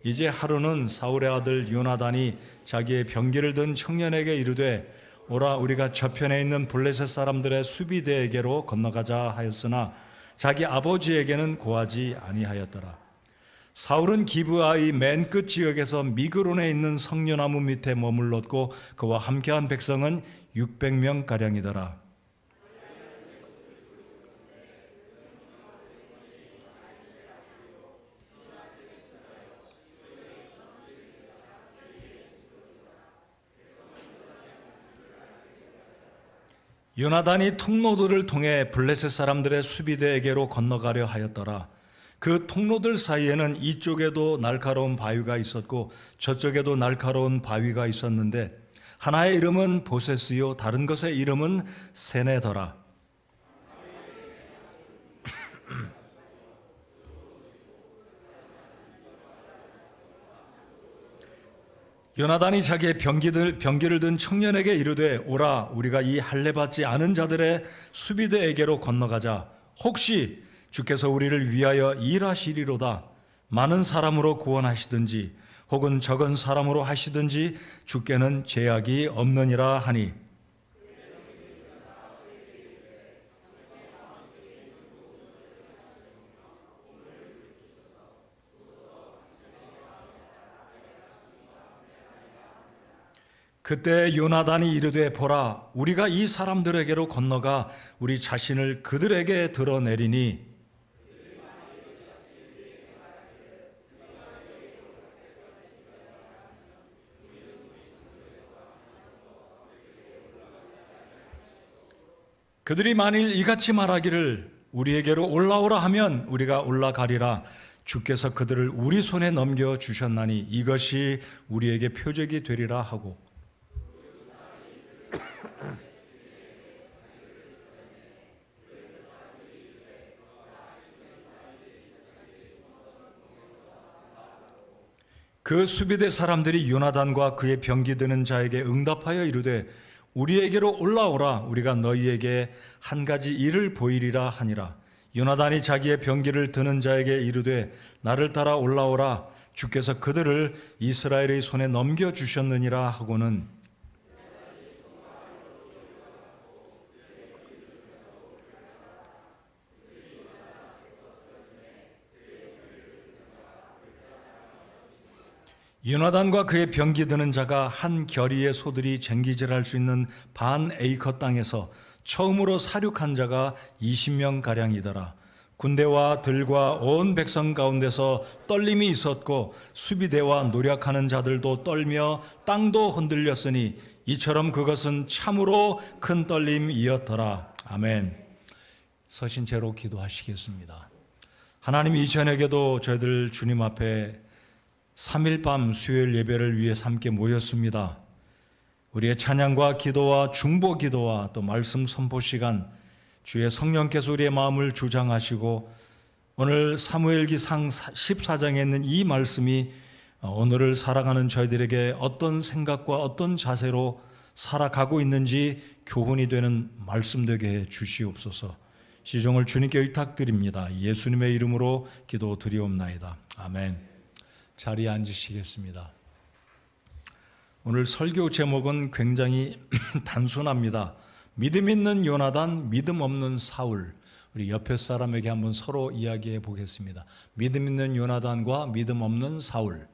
이제 하루는 사울의 아들 요나단이 자기의 병기를 든 청년에게 이르되 오라 우리가 저편에 있는 블레셋 사람들의 수비대에게로 건너가자 하였으나 자기 아버지에게는 고하지 아니하였더라. 사울은 기브아의 맨 끝 지역에서 미그론에 있는 성려나무 밑에 머물렀고 그와 함께한 백성은 600명 가량이더라. 요나단이 통로들을 통해 블레셋 사람들의 수비대에게로 건너가려 하였더라. 그 통로들 사이에는 이쪽에도 날카로운 바위가 있었고 저쪽에도 날카로운 바위가 있었는데 하나의 이름은 보세스요 다른 것의 이름은 세네더라. 요나단이 자기의 병기를 든 청년에게 이르되 오라 우리가 이 할례받지 않은 자들의 수비대에게로 건너가자. 혹시 주께서 우리를 위하여 일하시리로다. 많은 사람으로 구원하시든지 혹은 적은 사람으로 하시든지 주께는 제약이 없느니라 하니 그때 요나단이 이르되 보라 우리가 이 사람들에게로 건너가 우리 자신을 그들에게 드러내리니 그들이 만일 이같이 말하기를 우리에게로 올라오라 하면 우리가 올라가리라. 주께서 그들을 우리 손에 넘겨주셨나니 이것이 우리에게 표적이 되리라 하고 그 수비대 사람들이 요나단과 그의 병기 드는 자에게 응답하여 이르되 우리에게로 올라오라 우리가 너희에게 한 가지 일을 보이리라 하니라. 요나단이 자기의 병기를 드는 자에게 이르되 나를 따라 올라오라 주께서 그들을 이스라엘의 손에 넘겨주셨느니라 하고는 요나단과 그의 병기 드는 자가 한 겨리의 소들이 쟁기질할 수 있는 반 에이커 땅에서 처음으로 사륙한 자가 20명 가량이더라. 군대와 들과 온 백성 가운데서 떨림이 있었고 수비대와 노력하는 자들도 떨며 땅도 흔들렸으니 이처럼 그것은 참으로 큰 떨림이었더라. 아멘. 서신 채로 기도하시겠습니다. 하나님 이 저녁에도 저희들 주님 앞에 3일 밤 수요일 예배를 위해서 함께 모였습니다. 우리의 찬양과 기도와 중보 기도와 또 말씀 선포 시간 주의 성령께서 우리의 마음을 주장하시고 오늘 사무엘기상 14장에 있는 이 말씀이 오늘을 살아가는 저희들에게 어떤 생각과 어떤 자세로 살아가고 있는지 교훈이 되는 말씀 되게 해 주시옵소서. 시종을 주님께 의탁드립니다. 예수님의 이름으로 기도드리옵나이다. 아멘. 자리에 앉으시겠습니다. 오늘 설교 제목은 굉장히 단순합니다. 믿음 있는 요나단, 믿음 없는 사울. 우리 옆에 사람에게 한번 서로 이야기해 보겠습니다. 믿음 있는 요나단과 믿음 없는 사울.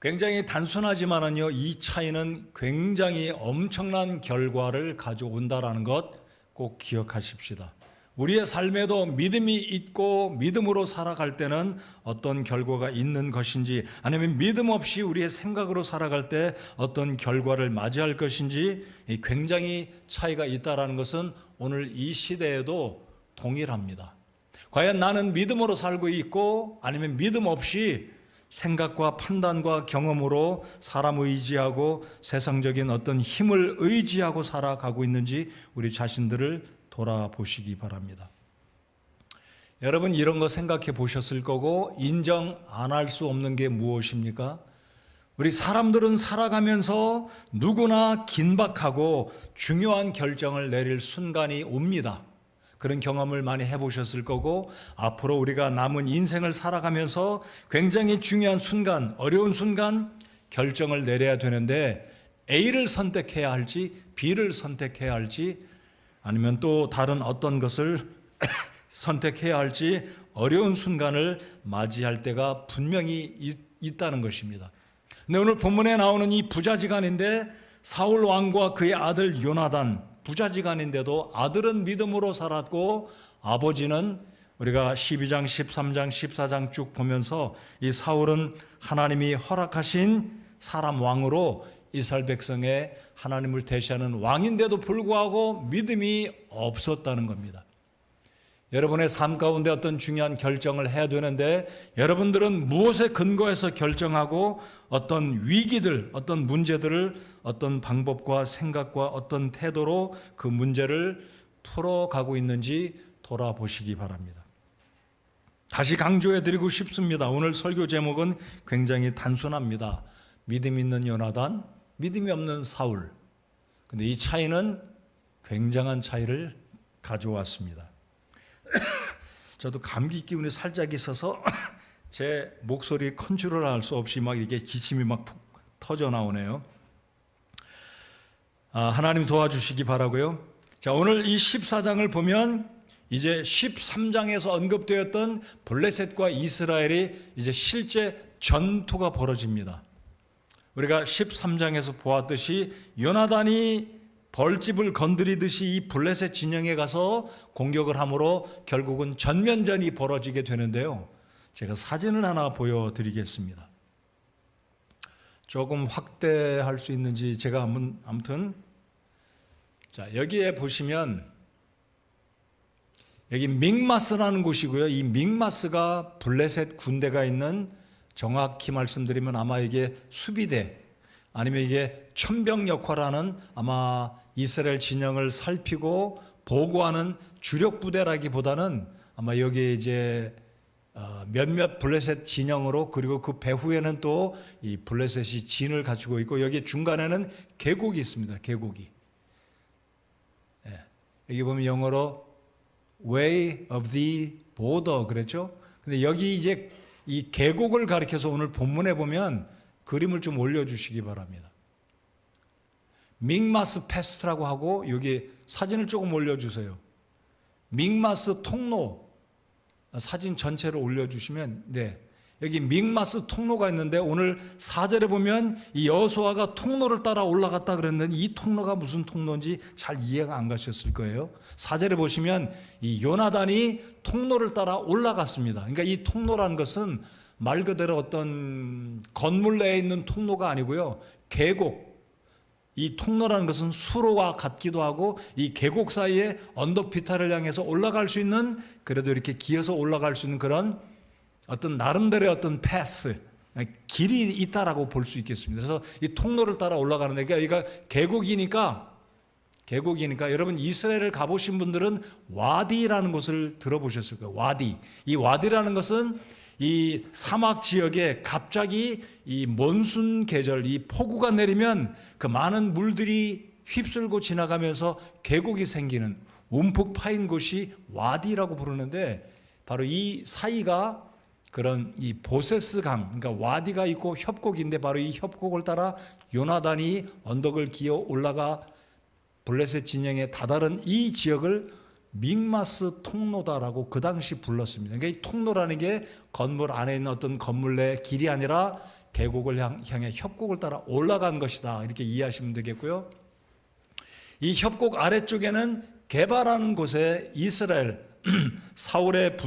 굉장히 단순하지만은요, 이 차이는 굉장히 엄청난 결과를 가져온다라는 것 꼭 기억하십시다. 우리의 삶에도 믿음이 있고 믿음으로 살아갈 때는 어떤 결과가 있는 것인지 아니면 믿음 없이 우리의 생각으로 살아갈 때 어떤 결과를 맞이할 것인지 굉장히 차이가 있다는 것은 오늘 이 시대에도 동일합니다. 과연 나는 믿음으로 살고 있고 아니면 믿음 없이 생각과 판단과 경험으로 사람 의지하고 세상적인 어떤 힘을 의지하고 살아가고 있는지 우리 자신들을 돌아보시기 바랍니다. 여러분 이런 거 생각해 보셨을 거고 인정 안 할 수 없는 게 무엇입니까? 우리 사람들은 살아가면서 누구나 긴박하고 중요한 결정을 내릴 순간이 옵니다. 그런 경험을 많이 해보셨을 거고, 앞으로 우리가 남은 인생을 살아가면서 굉장히 중요한 순간, 어려운 순간 결정을 내려야 되는데 A를 선택해야 할지 B를 선택해야 할지 아니면 또 다른 어떤 것을 선택해야 할지 어려운 순간을 맞이할 때가 분명히 있다는 것입니다. 근데 오늘 본문에 나오는 이 부자지간인데 사울 왕과 그의 아들 요나단, 부자지간인데도 아들은 믿음으로 살았고 아버지는 우리가 12장, 13장, 14장 쭉 보면서 이 사울은 하나님이 허락하신 사람 왕으로 이스라엘 백성의 하나님을 대시하는 왕인데도 불구하고 믿음이 없었다는 겁니다. 여러분의 삶 가운데 어떤 중요한 결정을 해야 되는데 여러분들은 무엇에 근거해서 결정하고 어떤 위기들, 어떤 문제들을 어떤 방법과 생각과 어떤 태도로 그 문제를 풀어가고 있는지 돌아보시기 바랍니다. 다시 강조해드리고 싶습니다. 오늘 설교 제목은 굉장히 단순합니다. 믿음 있는 요나단, 믿음이 없는 사울. 근데 이 차이는 굉장한 차이를 가져왔습니다. 저도 감기 기운이 살짝 있어서 제 목소리 컨트롤할 수 없이 막 이렇게 기침이 막 푹 터져 나오네요. 하나님 도와주시기 바라고요. 자, 오늘 이 14장을 보면 이제 13장에서 언급되었던 블레셋과 이스라엘이 이제 실제 전투가 벌어집니다. 우리가 13장에서 보았듯이 요나단이 벌집을 건드리듯이 이 블레셋 진영에 가서 공격을 함으로 결국은 전면전이 벌어지게 되는데요. 제가 사진을 하나 보여드리겠습니다. 조금 확대할 수 있는지 제가 아무튼 자, 여기에 보시면 여기 믹마스라는 곳이고요. 이 믹마스가 블레셋 군대가 있는, 정확히 말씀드리면 아마 이게 수비대 아니면 이게 천병 역할하는, 아마 이스라엘 진영을 살피고 보고하는 주력 부대라기보다는 아마 여기에 이제 몇몇 블레셋 진영으로, 그리고 그 배후에는 또 이 블레셋이 진을 갖추고 있고 여기 중간에는 계곡이 있습니다. 계곡이. 예. 여기 보면 영어로 Way of the Border 그랬죠. 근데 여기 이제 이 계곡을 가리켜서 오늘 본문에 보면 그림을 좀 올려주시기 바랍니다. 믹마스 패스트라고 하고 여기 사진을 조금 올려주세요. 믹마스 통로 사진 전체를 올려주시면, 네, 여기 믹마스 통로가 있는데 오늘 4절에 보면 이 여호수아가 통로를 따라 올라갔다 그랬는데 이 통로가 무슨 통로인지 잘 이해가 안 가셨을 거예요. 4절에 보시면 이 요나단이 통로를 따라 올라갔습니다. 그러니까 이 통로라는 것은 말 그대로 어떤 건물 내에 있는 통로가 아니고요. 계곡. 이 통로라는 것은 수로와 같기도 하고 이 계곡 사이에 언덕비탈을 향해서 올라갈 수 있는, 그래도 이렇게 기어서 올라갈 수 있는 그런 어떤 나름대로의 어떤 패스, 길이 있다라고 볼 수 있겠습니다. 그래서 이 통로를 따라 올라가는데, 그러니까 여기가 계곡이니까 여러분 이스라엘을 가보신 분들은 와디라는 곳을 들어보셨을 거예요. 와디. 이 와디라는 것은 이 사막 지역에 갑자기 이 몬순 계절, 이 폭우가 내리면 그 많은 물들이 휩쓸고 지나가면서 계곡이 생기는, 움푹 파인 곳이 와디라고 부르는데, 바로 이 사이가 그런 이 보세스 강, 그러니까 와디가 있고 협곡인데 바로 이 협곡을 따라 요나단이 언덕을 기어 올라가 블레셋 진영에 다다른 이 지역을 믹마스 통로다라고 그 당시 불렀습니다. 그러니까 이 통로라는 게 건물 안에 있는 어떤 건물 내 길이 아니라 계곡을 향해 협곡을 따라 올라간 것이다, 이렇게 이해하시면 되겠고요. 이 협곡 아래쪽에는 게바라는 곳에 이스라엘 사울의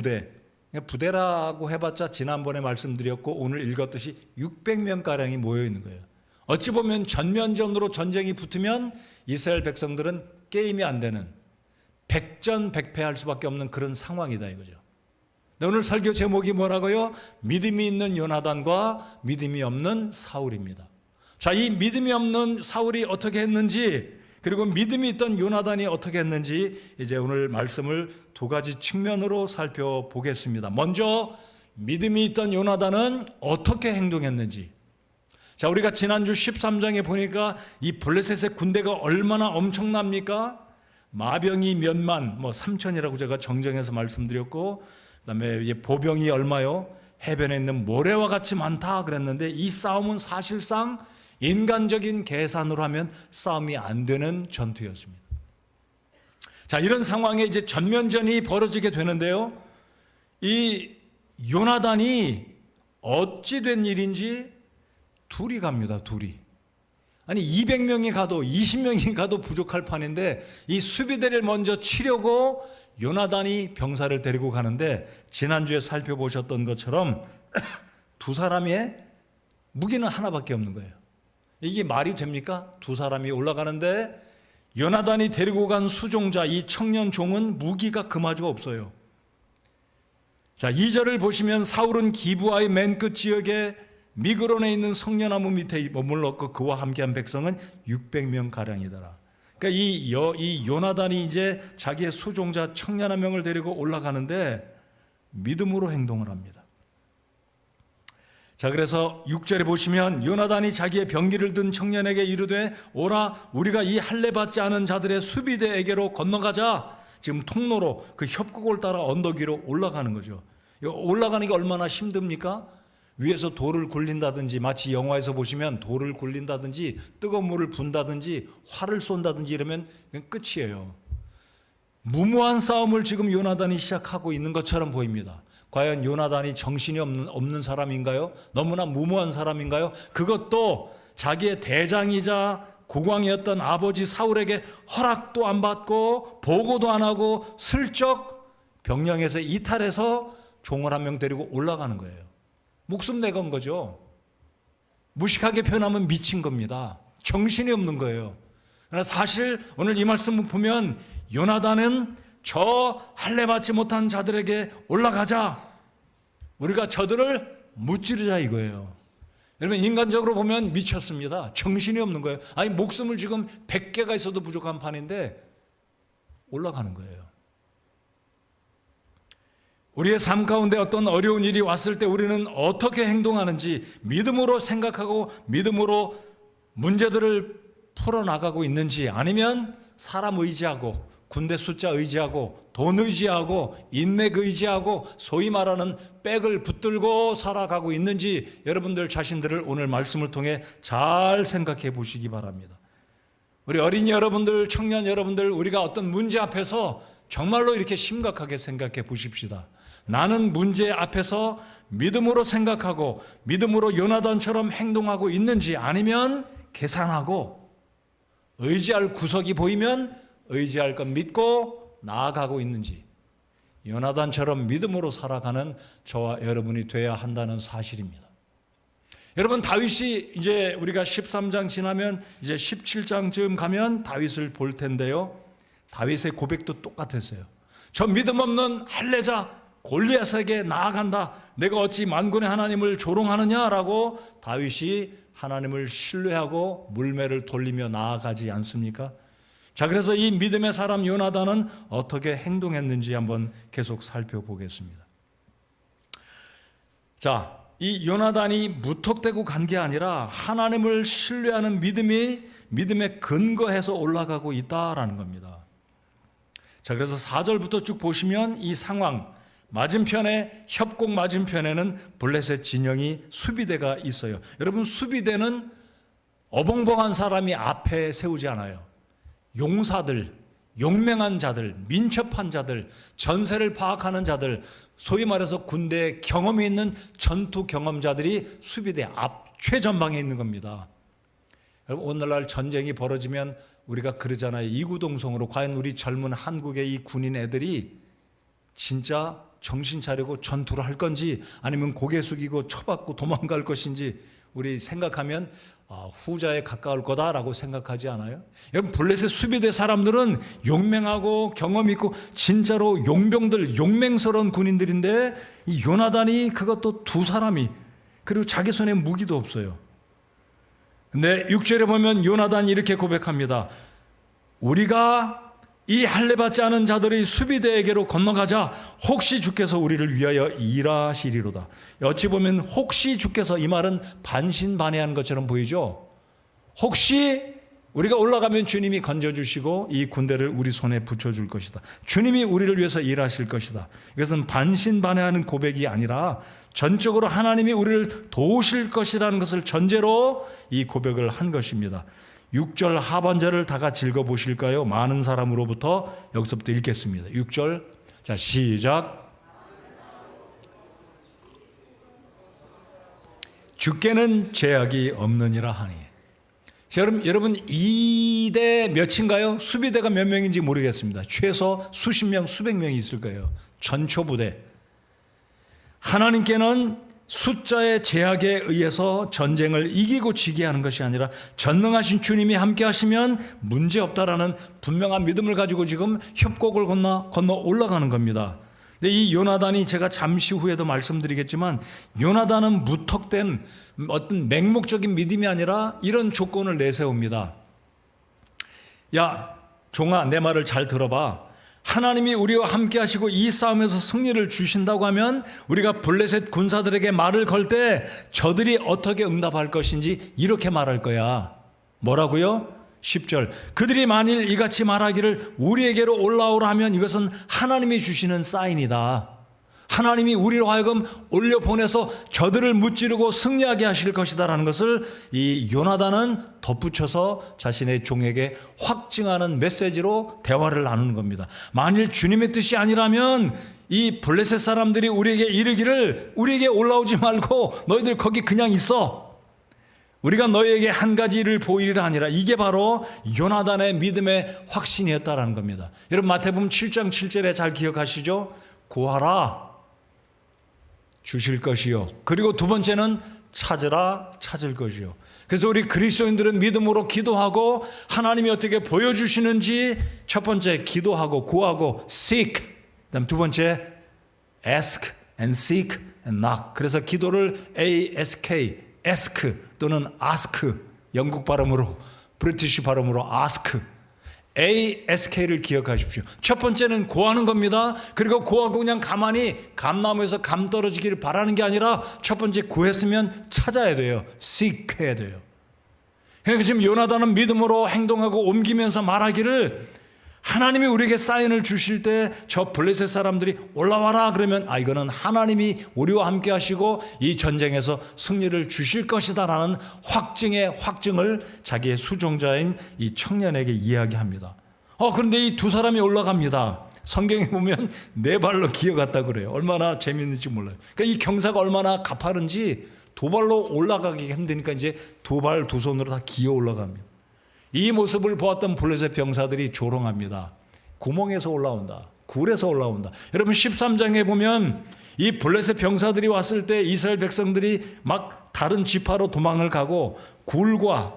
부대라고 해봤자 지난번에 말씀드렸고 오늘 읽었듯이 600명가량이 모여 있는 거예요. 어찌 보면 전면전으로 전쟁이 붙으면 이스라엘 백성들은 게임이 안 되는, 백전백패할 수밖에 없는 그런 상황이다 이거죠. 오늘 설교 제목이 뭐라고요? 믿음이 있는 요나단과 믿음이 없는 사울입니다. 자, 이 믿음이 없는 사울이 어떻게 했는지, 그리고 믿음이 있던 요나단이 어떻게 했는지 이제 오늘 말씀을 두 가지 측면으로 살펴보겠습니다. 먼저 믿음이 있던 요나단은 어떻게 행동했는지. 자, 우리가 지난주 13장에 보니까 이 블레셋의 군대가 얼마나 엄청납니까? 마병이 몇만, 3천이라고 제가 정정해서 말씀드렸고, 그다음에 보병이 얼마요? 해변에 있는 모래와 같이 많다 그랬는데, 이 싸움은 사실상 인간적인 계산으로 하면 싸움이 안 되는 전투였습니다. 자, 이런 상황에 이제 전면전이 벌어지게 되는데요. 이 요나단이 어찌 된 일인지 둘이 갑니다. 둘이. 아니 200명이 가도 20명이 가도 부족할 판인데 이 수비대를 먼저 치려고 요나단이 병사를 데리고 가는데, 지난주에 살펴보셨던 것처럼 두 사람의 무기는 하나밖에 없는 거예요. 이게 말이 됩니까? 두 사람이 올라가는데 요나단이 데리고 간 수종자, 이 청년 종은 무기가 그마저 없어요. 자, 2절을 보시면 사울은 기브아의 맨 끝 지역에 미그론에 있는 성녀나무 밑에 머물렀고 그와 함께한 백성은 600명 가량이더라. 그러니까 이 요나단이 이제 자기의 수종자 청년 한 명을 데리고 올라가는데 믿음으로 행동을 합니다. 자, 그래서 6절에 보시면 요나단이 자기의 병기를 든 청년에게 이르되 오라, 우리가 이 할례 받지 않은 자들의 수비대에게로 건너가자. 지금 통로로 그 협곡을 따라 언덕 위로 올라가는 거죠. 올라가는 게 얼마나 힘듭니까? 위에서 돌을 굴린다든지, 마치 영화에서 보시면 돌을 굴린다든지 뜨거운 물을 분다든지 활을 쏜다든지 이러면 그냥 끝이에요. 무모한 싸움을 지금 요나단이 시작하고 있는 것처럼 보입니다. 과연 요나단이 정신이 없는 사람인가요? 너무나 무모한 사람인가요? 그것도 자기의 대장이자 국왕이었던 아버지 사울에게 허락도 안 받고 보고도 안 하고 슬쩍 병영에서 이탈해서 종을 한 명 데리고 올라가는 거예요. 목숨 내건 거죠. 무식하게 표현하면 미친 겁니다. 정신이 없는 거예요. 그러나 사실 오늘 이 말씀을 보면 요나단은 저 할례 받지 못한 자들에게 올라가자, 우리가 저들을 무찌르자 이거예요. 여러분, 인간적으로 보면 미쳤습니다. 정신이 없는 거예요. 아니 목숨을 지금 100개가 있어도 부족한 판인데 올라가는 거예요. 우리의 삶 가운데 어떤 어려운 일이 왔을 때 우리는 어떻게 행동하는지 믿음으로 생각하고 믿음으로 문제들을 풀어나가고 있는지, 아니면 사람 의지하고 군대 숫자 의지하고 돈 의지하고 인맥 의지하고 소위 말하는 백을 붙들고 살아가고 있는지 여러분들 자신들을 오늘 말씀을 통해 잘 생각해 보시기 바랍니다. 우리 어린이 여러분들, 청년 여러분들, 우리가 어떤 문제 앞에서 정말로 이렇게 심각하게 생각해 보십시다. 나는 문제 앞에서 믿음으로 생각하고 믿음으로 요나단처럼 행동하고 있는지, 아니면 계산하고 의지할 구석이 보이면 의지할 것 믿고 나아가고 있는지, 요나단처럼 믿음으로 살아가는 저와 여러분이 돼야 한다는 사실입니다. 여러분, 다윗이 이제 우리가 13장 지나면 이제 17장쯤 가면 다윗을 볼 텐데요. 다윗의 고백도 똑같았어요. 저 믿음 없는 할례자 골리앗에게 나아간다. 내가 어찌 만군의 하나님을 조롱하느냐라고 다윗이 하나님을 신뢰하고 물매를 돌리며 나아가지 않습니까? 자, 그래서 이 믿음의 사람 요나단은 어떻게 행동했는지 한번 계속 살펴보겠습니다. 자, 이 요나단이 무턱대고 간 게 아니라 하나님을 신뢰하는 믿음이 믿음에 근거해서 올라가고 있다라는 겁니다. 자, 그래서 4절부터 쭉 보시면 이 상황, 맞은편에, 협곡 맞은편에는 블레셋 진영이 수비대가 있어요. 여러분, 수비대는 어벙벙한 사람이 앞에 세우지 않아요. 용사들, 용맹한 자들, 민첩한 자들, 전세를 파악하는 자들, 소위 말해서 군대 경험이 있는 전투 경험자들이 수비대 앞 최전방에 있는 겁니다. 여러분, 오늘날 전쟁이 벌어지면 우리가 그러잖아요. 이구동성으로 과연 우리 젊은 한국의 이 군인 애들이 진짜 정신 차리고 전투를 할 건지 아니면 고개 숙이고 쳐받고 도망갈 것인지 우리 생각하면 후자에 가까울 거다라고 생각하지 않아요? 여러분, 블레셋 수비대 사람들은 용맹하고 경험 있고 진짜로 용병들, 용맹스러운 군인들인데 이 요나단이 그것도 두 사람이, 그리고 자기 손에 무기도 없어요. 근데 6절에 보면 요나단이 이렇게 고백합니다. 우리가 이 할례 받지 않은 자들의 수비대에게로 건너가자. 혹시 주께서 우리를 위하여 일하시리로다. 어찌 보면 혹시 주께서, 이 말은 반신반의한 것처럼 보이죠. 혹시 우리가 올라가면 주님이 건져주시고 이 군대를 우리 손에 붙여줄 것이다. 주님이 우리를 위해서 일하실 것이다. 이것은 반신반의하는 고백이 아니라 전적으로 하나님이 우리를 도우실 것이라는 것을 전제로 이 고백을 한 것입니다. 6절 하반절을 다 같이 읽어보실까요? 많은 사람으로부터 여기서부터 읽겠습니다. 6절, 자 시작. 주께는 죄악이 없느니라 하니. 여러분 2대 몇인가요? 수비대가 몇 명인지 모르겠습니다. 최소 수십 명, 수백 명이 있을 거예요. 전초부대. 하나님께는 숫자의 제약에 의해서 전쟁을 이기고 지게 하는 것이 아니라 전능하신 주님이 함께 하시면 문제없다라는 분명한 믿음을 가지고 지금 협곡을 건너 올라가는 겁니다. 근데 이 요나단이, 제가 잠시 후에도 말씀드리겠지만, 요나단은 무턱된 어떤 맹목적인 믿음이 아니라 이런 조건을 내세웁니다. 야, 종아, 내 말을 잘 들어봐. 하나님이 우리와 함께 하시고 이 싸움에서 승리를 주신다고 하면 우리가 블레셋 군사들에게 말을 걸 때 저들이 어떻게 응답할 것인지 이렇게 말할 거야. 뭐라고요? 10절. 그들이 만일 이같이 말하기를 우리에게로 올라오라 하면 이것은 하나님이 주시는 사인이다. 하나님이 우리로 하여금 올려보내서 저들을 무찌르고 승리하게 하실 것이다 라는 것을 이 요나단은 덧붙여서 자신의 종에게 확증하는 메시지로 대화를 나누는 겁니다. 만일 주님의 뜻이 아니라면 이 블레셋 사람들이 우리에게 이르기를 우리에게 올라오지 말고 너희들 거기 그냥 있어. 우리가 너희에게 한 가지 일을 보이리라 아니라. 이게 바로 요나단의 믿음의 확신이었다라는 겁니다. 여러분 마태복음 7장 7절에 잘 기억하시죠? 구하라 주실 것이요. 그리고 두 번째는 찾으라 찾을 것이요. 그래서 우리 그리스도인들은 믿음으로 기도하고 하나님이 어떻게 보여주시는지 첫 번째 기도하고 구하고 seek, 그다음 두 번째 ask and seek and knock. 그래서 기도를 ask, ask 또는 ask, 영국 발음으로, 브리티시 발음으로 ask, ASK를 기억하십시오. 첫 번째는 구하는 겁니다. 그리고 구하고 그냥 가만히 감나무에서 감 떨어지기를 바라는 게 아니라 첫 번째 구했으면 찾아야 돼요. seek 해야 돼요. 그러니까 지금 요나단은 믿음으로 행동하고 옮기면서 말하기를 하나님이 우리에게 사인을 주실 때 저 블레셋 사람들이 올라와라 그러면 이거는 하나님이 우리와 함께 하시고 이 전쟁에서 승리를 주실 것이다 라는 확증의 확증을 자기의 수종자인 이 청년에게 이야기합니다. 그런데 이 두 사람이 올라갑니다. 성경에 보면 네 발로 기어갔다 그래요. 얼마나 재밌는지 몰라요. 그러니까 이 경사가 얼마나 가파른지 두 발로 올라가기 힘드니까 이제 두 발 두 손으로 다 기어 올라갑니다. 이 모습을 보았던 블레셋 병사들이 조롱합니다. 구멍에서 올라온다. 굴에서 올라온다. 여러분 13장에 보면 이 블레셋 병사들이 왔을 때 이스라엘 백성들이 막 다른 지파로 도망을 가고 굴과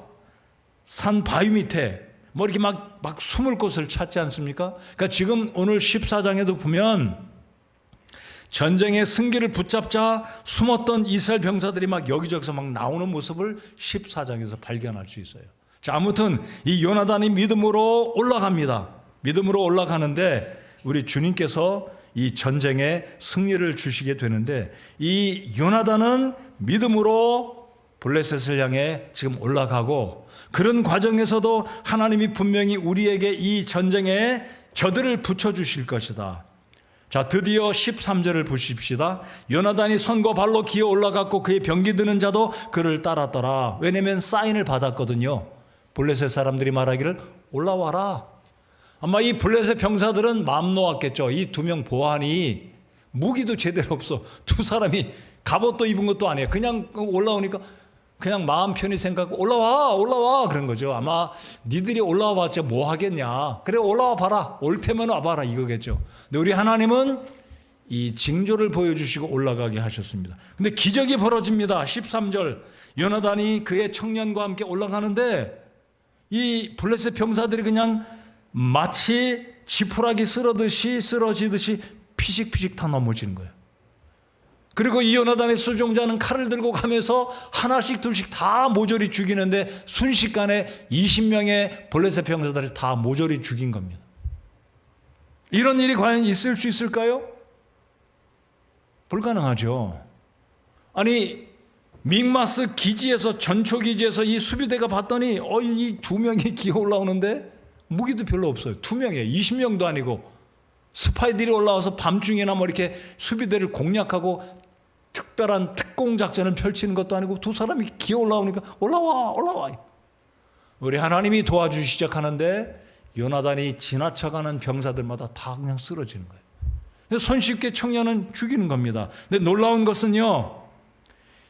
산 바위 밑에 뭐 이렇게 막 숨을 곳을 찾지 않습니까? 그러니까 지금 오늘 14장에도 보면 전쟁의 승기를 붙잡자 숨었던 이스라엘 병사들이 막 여기저기서 막 나오는 모습을 14장에서 발견할 수 있어요. 자, 아무튼 이 요나단이 믿음으로 올라갑니다. 믿음으로 올라가는데 우리 주님께서 이 전쟁에 승리를 주시게 되는데 이 요나단은 믿음으로 블레셋을 향해 지금 올라가고 그런 과정에서도 하나님이 분명히 우리에게 이 전쟁에 저들을 붙여주실 것이다. 자, 드디어 13절을 보십시다. 요나단이 손과 발로 기어 올라갔고 그의 병기 드는 자도 그를 따랐더라. 왜냐하면 사인을 받았거든요. 블레셋 사람들이 말하기를 올라와라. 아마 이 블레셋 병사들은 마음 놓았겠죠. 이 두 명 보안이 무기도 제대로 없어. 두 사람이 갑옷도 입은 것도 아니에요. 그냥 올라오니까 그냥 마음 편히 생각하고 올라와 그런 거죠. 아마 니들이 올라와 봤자 뭐 하겠냐. 그래 올라와 봐라. 올 테면 와봐라 이거겠죠. 근데 우리 하나님은 이 징조를 보여주시고 올라가게 하셨습니다. 근데 기적이 벌어집니다. 13절 요나단이 그의 청년과 함께 올라가는데 이 블레셋 병사들이 그냥 마치 지푸라기 쓰러지듯이 피식피식 다 넘어지는 거예요. 그리고 이 요나단의 수종자는 칼을 들고 가면서 하나씩 둘씩 다 모조리 죽이는데 순식간에 20명의 블레셋 병사들을 다 모조리 죽인 겁니다. 이런 일이 과연 있을 수 있을까요? 불가능하죠. 아니 믹마스 기지에서, 전초기지에서 이 수비대가 봤더니 이 두 명이 기어 올라오는데 무기도 별로 없어요. 2명이에요. 20명도 아니고. 스파이들이 올라와서 밤중에나 뭐 이렇게 수비대를 공략하고 특별한 특공 작전을 펼치는 것도 아니고 두 사람이 기어 올라오니까 올라와. 우리 하나님이 도와주기 시작하는데 요나단이 지나쳐가는 병사들마다 다 그냥 쓰러지는 거예요. 손쉽게 청년은 죽이는 겁니다. 근데 놀라운 것은요,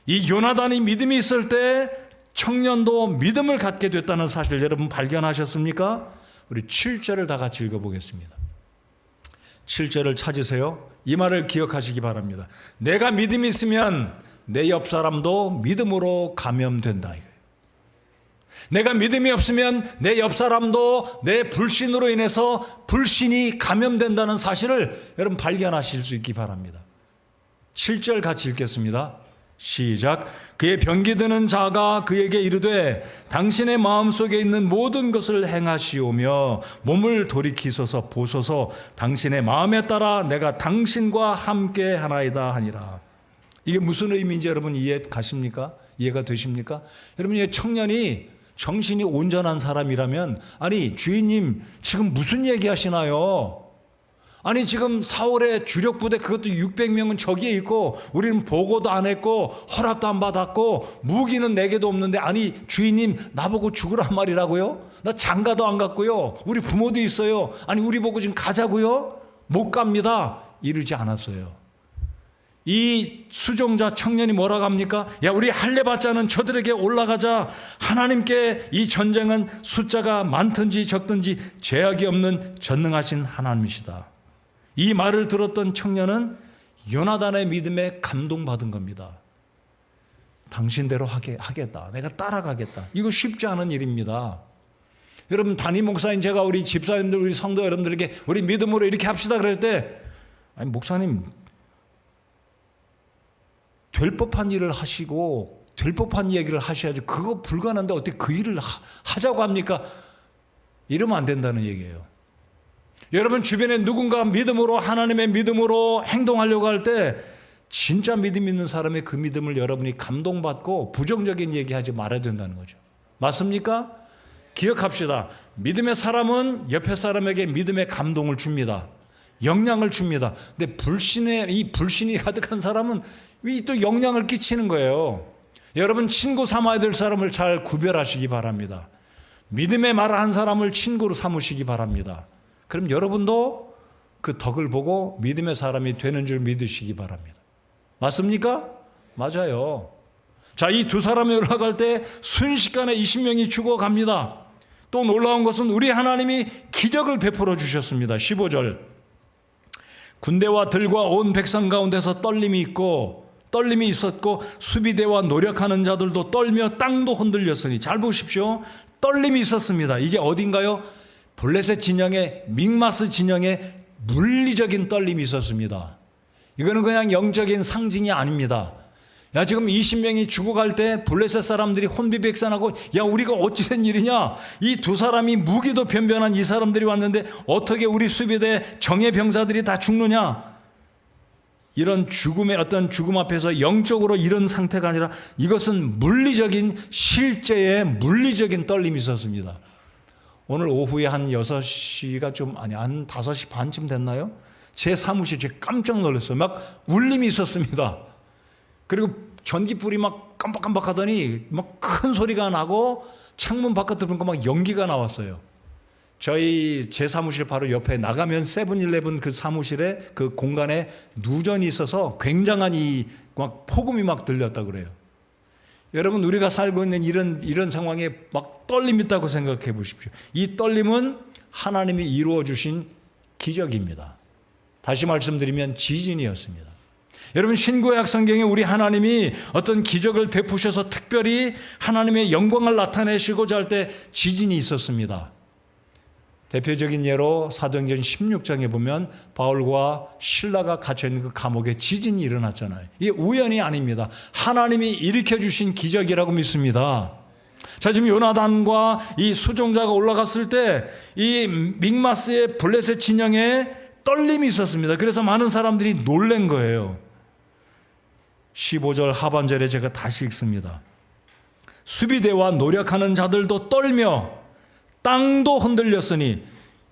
이 요나단이 믿음이 있을 때 청년도 믿음을 갖게 됐다는 사실 여러분 발견하셨습니까? 우리 7절을 다 같이 읽어보겠습니다. 7절을 찾으세요. 이 말을 기억하시기 바랍니다. 내가 믿음이 있으면 내 옆 사람도 믿음으로 감염된다. 내가 믿음이 없으면 내 옆 사람도 내 불신으로 인해서 불신이 감염된다는 사실을 여러분 발견하실 수 있기 바랍니다. 7절 같이 읽겠습니다. 시작. 그의 병기 드는 자가 그에게 이르되 당신의 마음속에 있는 모든 것을 행하시오며 몸을 돌이키소서 보소서 당신의 마음에 따라 내가 당신과 함께 하나이다 하니라. 이게 무슨 의미인지 여러분 이해 가십니까? 이해가 되십니까? 여러분, 이 청년이 정신이 온전한 사람이라면, 아니 주인님 지금 무슨 얘기 하시나요? 아니 지금 4월에 주력부대 그것도 600명은 저기에 있고 우리는 보고도 안 했고 허락도 안 받았고 무기는 내게도 없는데, 아니 주인님 나보고 죽으란 말이라고요? 나 장가도 안 갔고요. 우리 부모도 있어요. 아니 우리 보고 지금 가자고요? 못 갑니다. 이러지 않았어요. 이 수종자 청년이 뭐라고 합니까? 야, 우리 할례받자는 저들에게 올라가자. 하나님께 이 전쟁은 숫자가 많든지 적든지 제약이 없는 전능하신 하나님이시다. 이 말을 들었던 청년은 요나단의 믿음에 감동받은 겁니다. 당신대로 하겠다. 내가 따라가겠다. 이거 쉽지 않은 일입니다. 여러분, 담임 목사인 제가 우리 집사님들, 우리 성도 여러분들에게 우리 믿음으로 이렇게 합시다 그럴 때, 아니 목사님 될 법한 일을 하시고 될 법한 얘기를 하셔야지, 그거 불가능한데 어떻게 그 일을 하자고 합니까? 이러면 안 된다는 얘기예요. 여러분 주변에 누군가 믿음으로, 하나님의 믿음으로 행동하려고 할 때 진짜 믿음 있는 사람의 그 믿음을 여러분이 감동받고 부정적인 얘기하지 말아야 된다는 거죠. 맞습니까? 기억합시다. 믿음의 사람은 옆에 사람에게 믿음의 감동을 줍니다. 영향을 줍니다. 근데 이 불신이 가득한 사람은 또 영향을 끼치는 거예요. 여러분 친구 삼아야 될 사람을 잘 구별하시기 바랍니다. 믿음의 말을 한 사람을 친구로 삼으시기 바랍니다. 그럼 여러분도 그 덕을 보고 믿음의 사람이 되는 줄 믿으시기 바랍니다. 맞습니까? 맞아요. 자, 이 두 사람이 올라갈 때 순식간에 20명이 죽어갑니다. 또 놀라운 것은 우리 하나님이 기적을 베풀어 주셨습니다. 15절. 군대와 들과 온 백성 가운데서 떨림이 있었고 수비대와 노력하는 자들도 떨며 땅도 흔들렸으니, 잘 보십시오. 떨림이 있었습니다. 이게 어딘가요? 블레셋 진영에, 믹마스 진영에 물리적인 떨림이 있었습니다. 이거는 그냥 영적인 상징이 아닙니다. 야, 지금 20명이 죽어갈 때 블레셋 사람들이 혼비백산하고, 야, 우리가 어찌된 일이냐? 이 두 사람이 무기도 변변한 이 사람들이 왔는데 어떻게 우리 수비대 정예 병사들이 다 죽느냐? 이런 어떤 죽음 앞에서 영적으로 이런 상태가 아니라 이것은 물리적인, 실제의 물리적인 떨림이 있었습니다. 오늘 오후에 한 6시가 한 5시 반쯤 됐나요? 제 사무실 제가 깜짝 놀랐어요. 막 울림이 있었습니다. 그리고 전기불이 막 깜박깜박 하더니 막 큰 소리가 나고 창문 바깥으로 보니까 막 연기가 나왔어요. 제 사무실 바로 옆에 나가면 세븐일레븐 그 사무실에 그 공간에 누전이 있어서 굉장한 막 폭음이 막 들렸다 그래요. 여러분, 우리가 살고 있는 이런 상황에 막 떨림이 있다고 생각해 보십시오. 이 떨림은 하나님이 이루어 주신 기적입니다. 다시 말씀드리면 지진이었습니다. 여러분, 신구약 성경에 우리 하나님이 어떤 기적을 베푸셔서 특별히 하나님의 영광을 나타내시고자 할 때 지진이 있었습니다. 대표적인 예로 사도행전 16장에 보면 바울과 실라가 갇혀있는 그 감옥에 지진이 일어났잖아요. 이게 우연이 아닙니다. 하나님이 일으켜주신 기적이라고 믿습니다. 자, 지금 요나단과 이 수종자가 올라갔을 때 이 믹마스의 블레셋 진영에 떨림이 있었습니다. 그래서 많은 사람들이 놀란 거예요. 15절 하반절에 제가 다시 읽습니다. 수비대와 노력하는 자들도 떨며 땅도 흔들렸으니,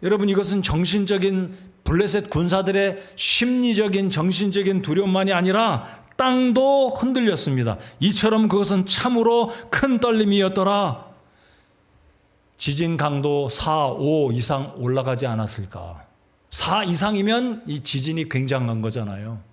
여러분 이것은 정신적인 블레셋 군사들의 심리적인 정신적인 두려움만이 아니라 땅도 흔들렸습니다. 이처럼 그것은 참으로 큰 떨림이었더라. 지진 강도 4, 5 이상 올라가지 않았을까? 4 이상이면 이 지진이 굉장한 거잖아요.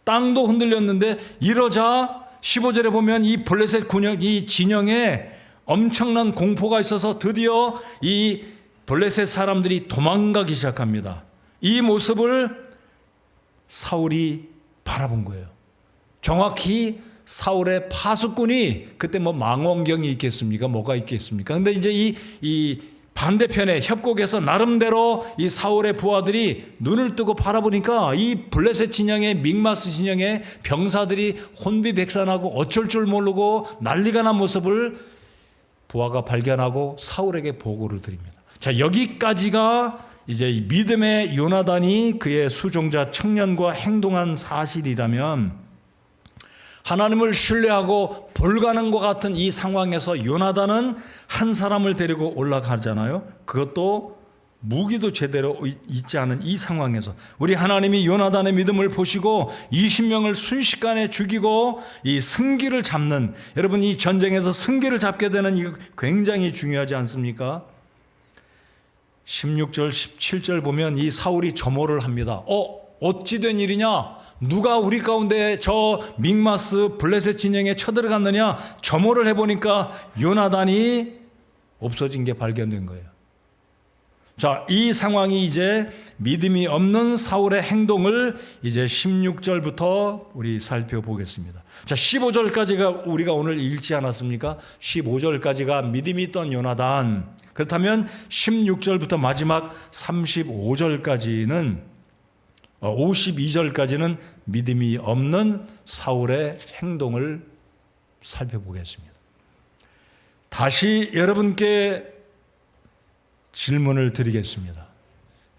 땅도 흔들렸는데 이러자 15절에 보면 이 블레셋 군영, 이 진영에 엄청난 공포가 있어서 드디어 이 블레셋 사람들이 도망가기 시작합니다. 이 모습을 사울이 바라본 거예요. 정확히 사울의 파수꾼이, 그때 뭐 망원경이 있겠습니까? 뭐가 있겠습니까? 근데 이제 이 반대편에 협곡에서 나름대로 이 사울의 부하들이 눈을 뜨고 바라보니까 이 블레셋 진영의 믹마스 진영의 병사들이 혼비백산하고 어쩔 줄 모르고 난리가 난 모습을 부하가 발견하고 사울에게 보고를 드립니다. 자, 여기까지가 이제 이 믿음의 요나단이 그의 수종자 청년과 행동한 사실이라면, 하나님을 신뢰하고 불가능과 같은 이 상황에서 요나단은 한 사람을 데리고 올라가잖아요. 그것도 무기도 제대로 있지 않은 이 상황에서 우리 하나님이 요나단의 믿음을 보시고 20명을 순식간에 죽이고 이 승기를 잡는, 여러분 이 전쟁에서 승기를 잡게 되는 이거 굉장히 중요하지 않습니까? 16절 17절 보면 이 사울이 점호를 합니다. 어찌 된 일이냐? 누가 우리 가운데 저 믹마스 블레셋 진영에 쳐들어갔느냐? 점호를 해보니까 요나단이 없어진 게 발견된 거예요. 자, 이 상황이 이제 믿음이 없는 사울의 행동을 이제 16절부터 우리 살펴보겠습니다. 자, 15절까지가 우리가 오늘 읽지 않았습니까? 15절까지가 믿음이 있던 요나단. 그렇다면 16절부터 마지막 35절까지는 52절까지는 믿음이 없는 사울의 행동을 살펴보겠습니다. 다시 여러분께 질문을 드리겠습니다.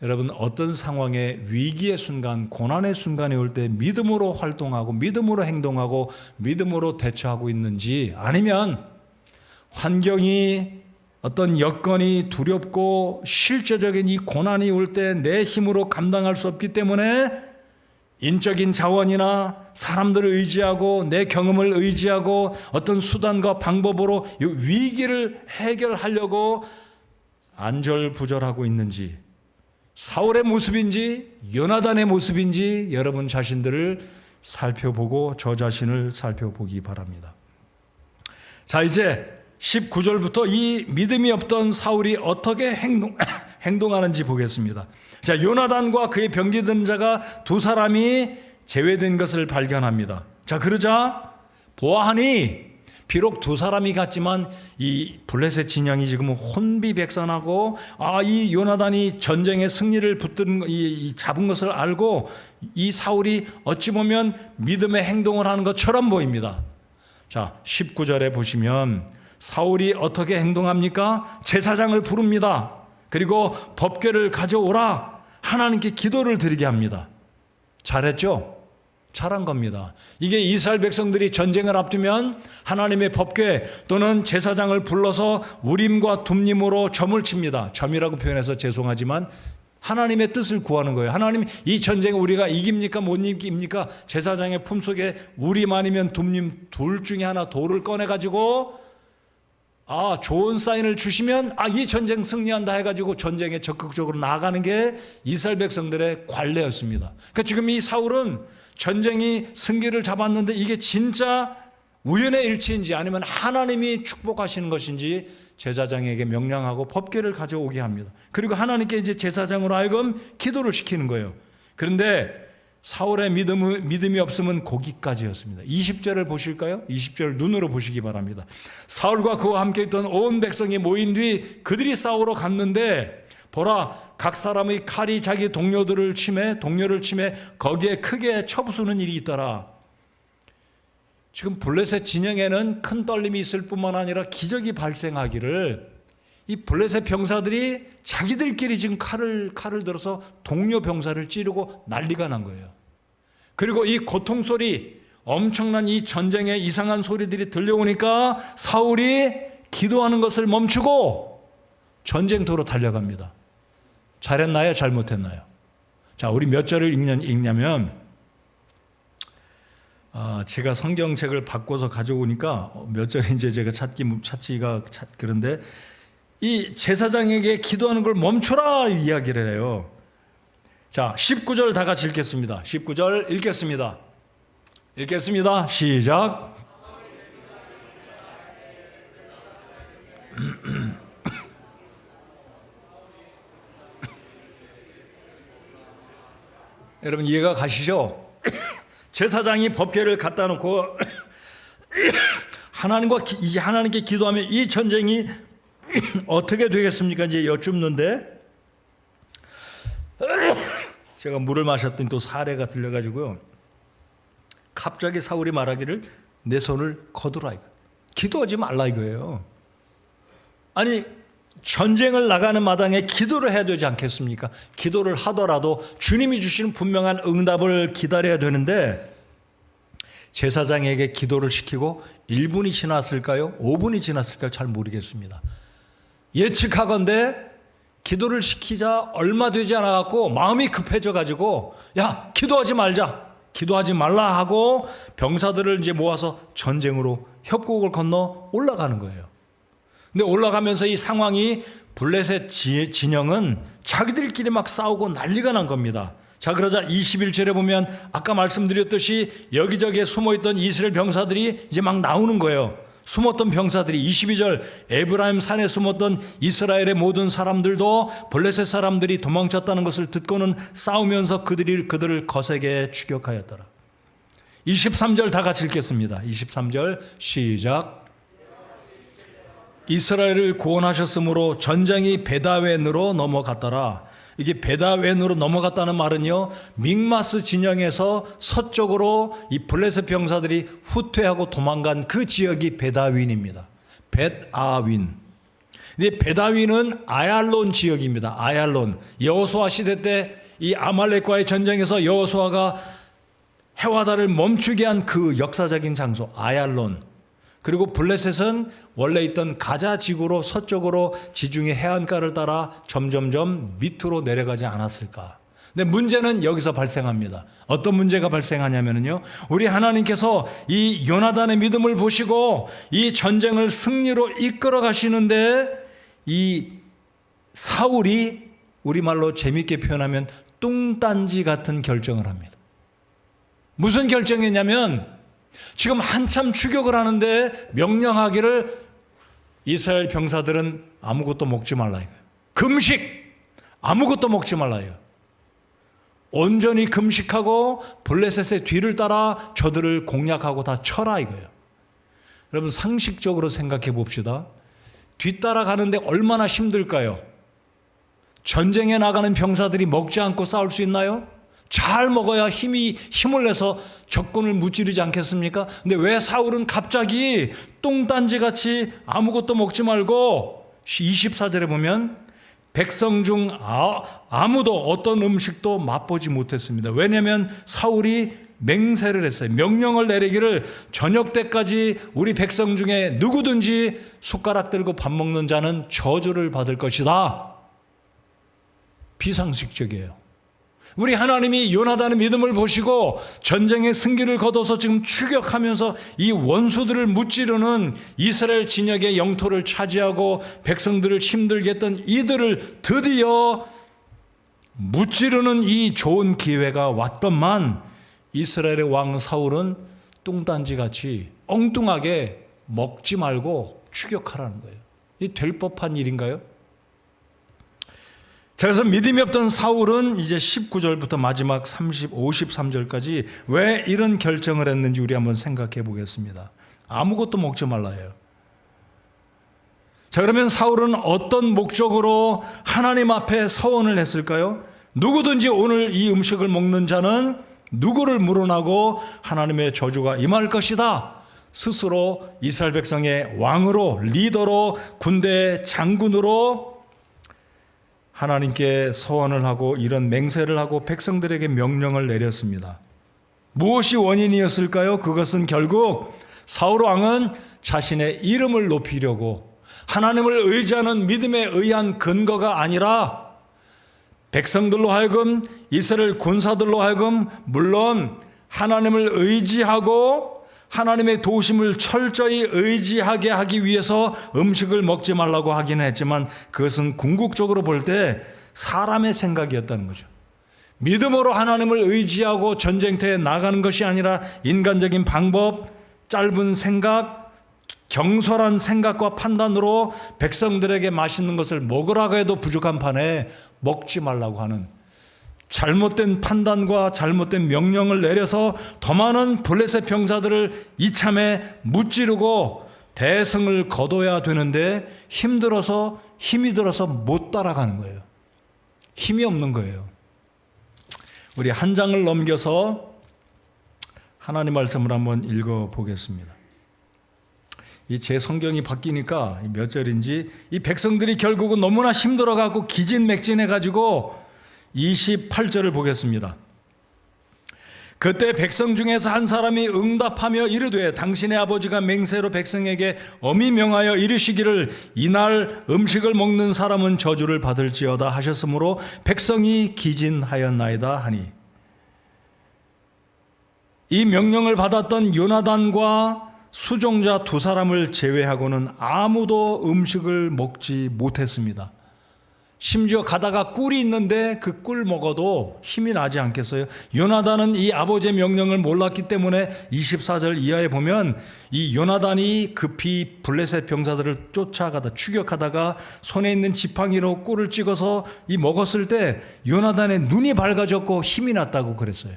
여러분, 어떤 상황에 위기의 순간, 고난의 순간이 올 때 믿음으로 활동하고 믿음으로 행동하고 믿음으로 대처하고 있는지, 아니면 환경이 어떤 여건이 두렵고 실제적인 이 고난이 올 때 내 힘으로 감당할 수 없기 때문에 인적인 자원이나 사람들을 의지하고 내 경험을 의지하고 어떤 수단과 방법으로 이 위기를 해결하려고 안절부절하고 있는지, 사울의 모습인지 요나단의 모습인지 여러분 자신들을 살펴보고 저 자신을 살펴보기 바랍니다. 자, 이제 19절부터 이 믿음이 없던 사울이 어떻게 행동하는지 보겠습니다. 자, 요나단과 그의 병기든 자가 두 사람이 제외된 것을 발견합니다. 자, 그러자 보아하니 비록 두 사람이 갔지만 이 블레셋 진영이 지금 혼비백산하고 이 요나단이 전쟁의 승리를 붙든 잡은 것을 알고 이 사울이 어찌 보면 믿음의 행동을 하는 것처럼 보입니다. 자, 19절에 보시면 사울이 어떻게 행동합니까? 제사장을 부릅니다. 그리고 법궤를 가져오라. 하나님께 기도를 드리게 합니다. 잘했죠? 잘한 겁니다. 이게 이스라엘 백성들이 전쟁을 앞두면 하나님의 법궤 또는 제사장을 불러서 우림과 둠림으로 점을 칩니다. 점이라고 표현해서 죄송하지만 하나님의 뜻을 구하는 거예요. 하나님, 이 전쟁을 우리가 이깁니까? 못 이깁니까? 제사장의 품속에 우림 아니면 둠림 둘 중에 하나 돌을 꺼내가지고 좋은 사인을 주시면 이 전쟁 승리한다 해가지고 전쟁에 적극적으로 나아가는 게 이스라엘 백성들의 관례였습니다. 그러니까 지금 이 사울은 전쟁이 승기를 잡았는데 이게 진짜 우연의 일치인지 아니면 하나님이 축복하시는 것인지 제사장에게 명령하고 법궤를 가져오게 합니다. 그리고 하나님께 이제 제사장으로 하여금 기도를 시키는 거예요. 그런데 사울의 믿음이 없으면 거기까지였습니다. 20절을 보실까요? 20절 눈으로 보시기 바랍니다. 사울과 그와 함께 있던 온 백성이 모인 뒤 그들이 싸우러 갔는데 보라, 각 사람의 칼이 자기 동료를 치매 거기에 크게 쳐부수는 일이 있더라. 지금 블레셋 진영에는 큰 떨림이 있을 뿐만 아니라 기적이 발생하기를 이 블레셋 병사들이 자기들끼리 지금 칼을 들어서 동료 병사를 찌르고 난리가 난 거예요. 그리고 이 고통 소리, 엄청난 이 전쟁의 이상한 소리들이 들려오니까 사울이 기도하는 것을 멈추고 전쟁터로 달려갑니다. 잘했나요? 잘못했나요? 자, 우리 몇 절을 읽냐면 제가 성경책을 바꿔서 가져오니까 몇 절인지 제가 그런데 이 제사장에게 기도하는 걸 멈춰라 이야기를 해요. 자, 19절 다 같이 읽겠습니다. 19절 읽겠습니다. 시작. 여러분 이해가 가시죠? 제사장이 법궤를 갖다 놓고 하나님께 기도하면 이 전쟁이 어떻게 되겠습니까? 이제 여쭙는데 제가 물을 마셨더니 또 사례가 들려가지고요. 갑자기 사울이 말하기를 내 손을 거두라 이거. 기도하지 말라 이거예요. 아니 전쟁을 나가는 마당에 기도를 해야 되지 않겠습니까? 기도를 하더라도 주님이 주시는 분명한 응답을 기다려야 되는데 제사장에게 기도를 시키고 1분이 지났을까요? 5분이 지났을까요? 잘 모르겠습니다. 예측하건대 기도를 시키자 얼마 되지 않아갖고 마음이 급해져 가지고 야 기도하지 말라 하고 병사들을 이제 모아서 전쟁으로 협곡을 건너 올라가는 거예요. 근데 올라가면서 이 상황이 블레셋 진영은 자기들끼리 막 싸우고 난리가 난 겁니다. 자, 그러자 21절에 보면 아까 말씀드렸듯이 여기저기에 숨어있던 이스라엘 병사들이 이제 막 나오는 거예요. 숨었던 병사들이 22절 에브라임 산에 숨었던 이스라엘의 모든 사람들도 블레셋 사람들이 도망쳤다는 것을 듣고는 싸우면서 그들을 거세게 추격하였더라. 23절 다 같이 읽겠습니다. 23절 시작. 이스라엘을 구원하셨으므로 전쟁이 베다웬으로 넘어갔더라. 이게 베다웬으로 넘어갔다는 말은요, 믹마스 진영에서 서쪽으로 이 블레셋 병사들이 후퇴하고 도망간 그 지역이 베다윈입니다. 벳아윈. 근데 베다윈은 아얄론 지역입니다. 아얄론. 여호수아 시대 때 이 아말렉과의 전쟁에서 여호수아가 해와다를 멈추게 한 그 역사적인 장소 아얄론. 그리고 블레셋은 원래 있던 가자 지구로 서쪽으로 지중해 해안가를 따라 점점점 밑으로 내려가지 않았을까. 근데 문제는 여기서 발생합니다. 어떤 문제가 발생하냐면요, 우리 하나님께서 이 요나단의 믿음을 보시고 이 전쟁을 승리로 이끌어 가시는데 이 사울이 우리말로 재밌게 표현하면 뚱딴지 같은 결정을 합니다. 무슨 결정이냐면 지금 한참 추격을 하는데 명령하기를 이스라엘 병사들은 아무것도 먹지 말라 이거예요. 금식! 아무것도 먹지 말라 이거예요. 온전히 금식하고 블레셋의 뒤를 따라 저들을 공략하고 다 쳐라 이거예요. 여러분 상식적으로 생각해 봅시다. 뒤따라가는데 얼마나 힘들까요? 전쟁에 나가는 병사들이 먹지 않고 싸울 수 있나요? 잘 먹어야 힘을 내서 적군을 무찌르지 않겠습니까? 근데 왜 사울은 갑자기 똥단지같이 아무것도 먹지 말고 24절에 보면 백성 중 아무도 어떤 음식도 맛보지 못했습니다. 왜냐하면 사울이 맹세를 했어요. 명령을 내리기를 저녁 때까지 우리 백성 중에 누구든지 숟가락 들고 밥 먹는 자는 저주를 받을 것이다. 비상식적이에요. 우리 하나님이 요나단의 믿음을 보시고 전쟁의 승기를 거둬서 지금 추격하면서 이 원수들을 무찌르는 이스라엘 진영의 영토를 차지하고 백성들을 힘들게 했던 이들을 드디어 무찌르는 이 좋은 기회가 왔건만 이스라엘의 왕 사울은 뚱딴지같이 엉뚱하게 먹지 말고 추격하라는 거예요. 이 될 법한 일인가요? 자, 그래서 믿음이 없던 사울은 이제 19절부터 마지막 53절까지 왜 이런 결정을 했는지 우리 한번 생각해 보겠습니다. 아무것도 먹지 말라요. 자, 그러면 사울은 어떤 목적으로 하나님 앞에 서원을 했을까요? 누구든지 오늘 이 음식을 먹는 자는 누구를 물어나고 하나님의 저주가 임할 것이다. 스스로 이스라엘 백성의 왕으로, 리더로, 군대 장군으로 하나님께 서원을 하고 이런 맹세를 하고 백성들에게 명령을 내렸습니다. 무엇이 원인이었을까요? 그것은 결국 사울 왕은 자신의 이름을 높이려고 하나님을 의지하는 믿음에 의한 근거가 아니라 백성들로 하여금, 이스라엘 군사들로 하여금, 물론 하나님을 의지하고 하나님의 도우심을 철저히 의지하게 하기 위해서 음식을 먹지 말라고 하기는 했지만 그것은 궁극적으로 볼 때 사람의 생각이었다는 거죠. 믿음으로 하나님을 의지하고 전쟁터에 나가는 것이 아니라 인간적인 방법, 짧은 생각, 경솔한 생각과 판단으로 백성들에게 맛있는 것을 먹으라고 해도 부족한 판에 먹지 말라고 하는 잘못된 판단과 잘못된 명령을 내려서 더 많은 블레셋 병사들을 이참에 무찌르고 대승을 거둬야 되는데 힘이 들어서 못 따라가는 거예요. 힘이 없는 거예요. 우리 한 장을 넘겨서 하나님 말씀을 한번 읽어보겠습니다. 이 제 성경이 바뀌니까 몇 절인지 이 백성들이 결국은 너무나 힘들어가고 기진맥진해가지고 28절을 보겠습니다. 그때 백성 중에서 한 사람이 응답하며 이르되 당신의 아버지가 맹세로 백성에게 엄히 명하여 이르시기를 이날 음식을 먹는 사람은 저주를 받을지어다 하셨으므로 백성이 기진하였나이다 하니 이 명령을 받았던 요나단과 수종자 두 사람을 제외하고는 아무도 음식을 먹지 못했습니다. 심지어 가다가 꿀이 있는데 그 꿀 먹어도 힘이 나지 않겠어요? 요나단은 이 아버지의 명령을 몰랐기 때문에 24절 이하에 보면 이 요나단이 급히 블레셋 병사들을 쫓아가다 추격하다가 손에 있는 지팡이로 꿀을 찍어서 이 먹었을 때 요나단의 눈이 밝아졌고 힘이 났다고 그랬어요.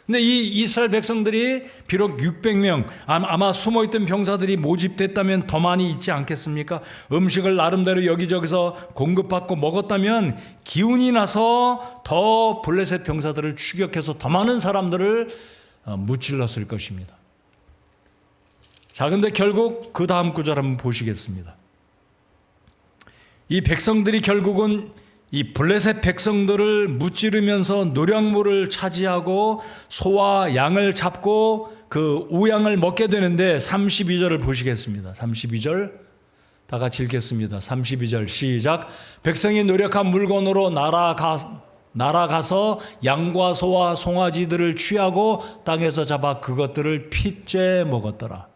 근데 이 이스라엘 백성들이 비록 600명 아마 숨어있던 병사들이 모집됐다면 더 많이 있지 않겠습니까? 음식을 나름대로 여기저기서 공급받고 먹었다면 기운이 나서 더 블레셋 병사들을 추격해서 더 많은 사람들을 무찔렀을 것입니다. 자, 근데 결국 그 다음 구절 한번 보시겠습니다. 이 백성들이 결국은 이 블레셋 백성들을 무찌르면서 노략물을 차지하고 소와 양을 잡고 그 우양을 먹게 되는데 32절을 보시겠습니다. 32절 다 같이 읽겠습니다. 32절 시작. 백성이 노력한 물건으로 날아가서 양과 소와 송아지들을 취하고 땅에서 잡아 그것들을 핏째 먹었더라.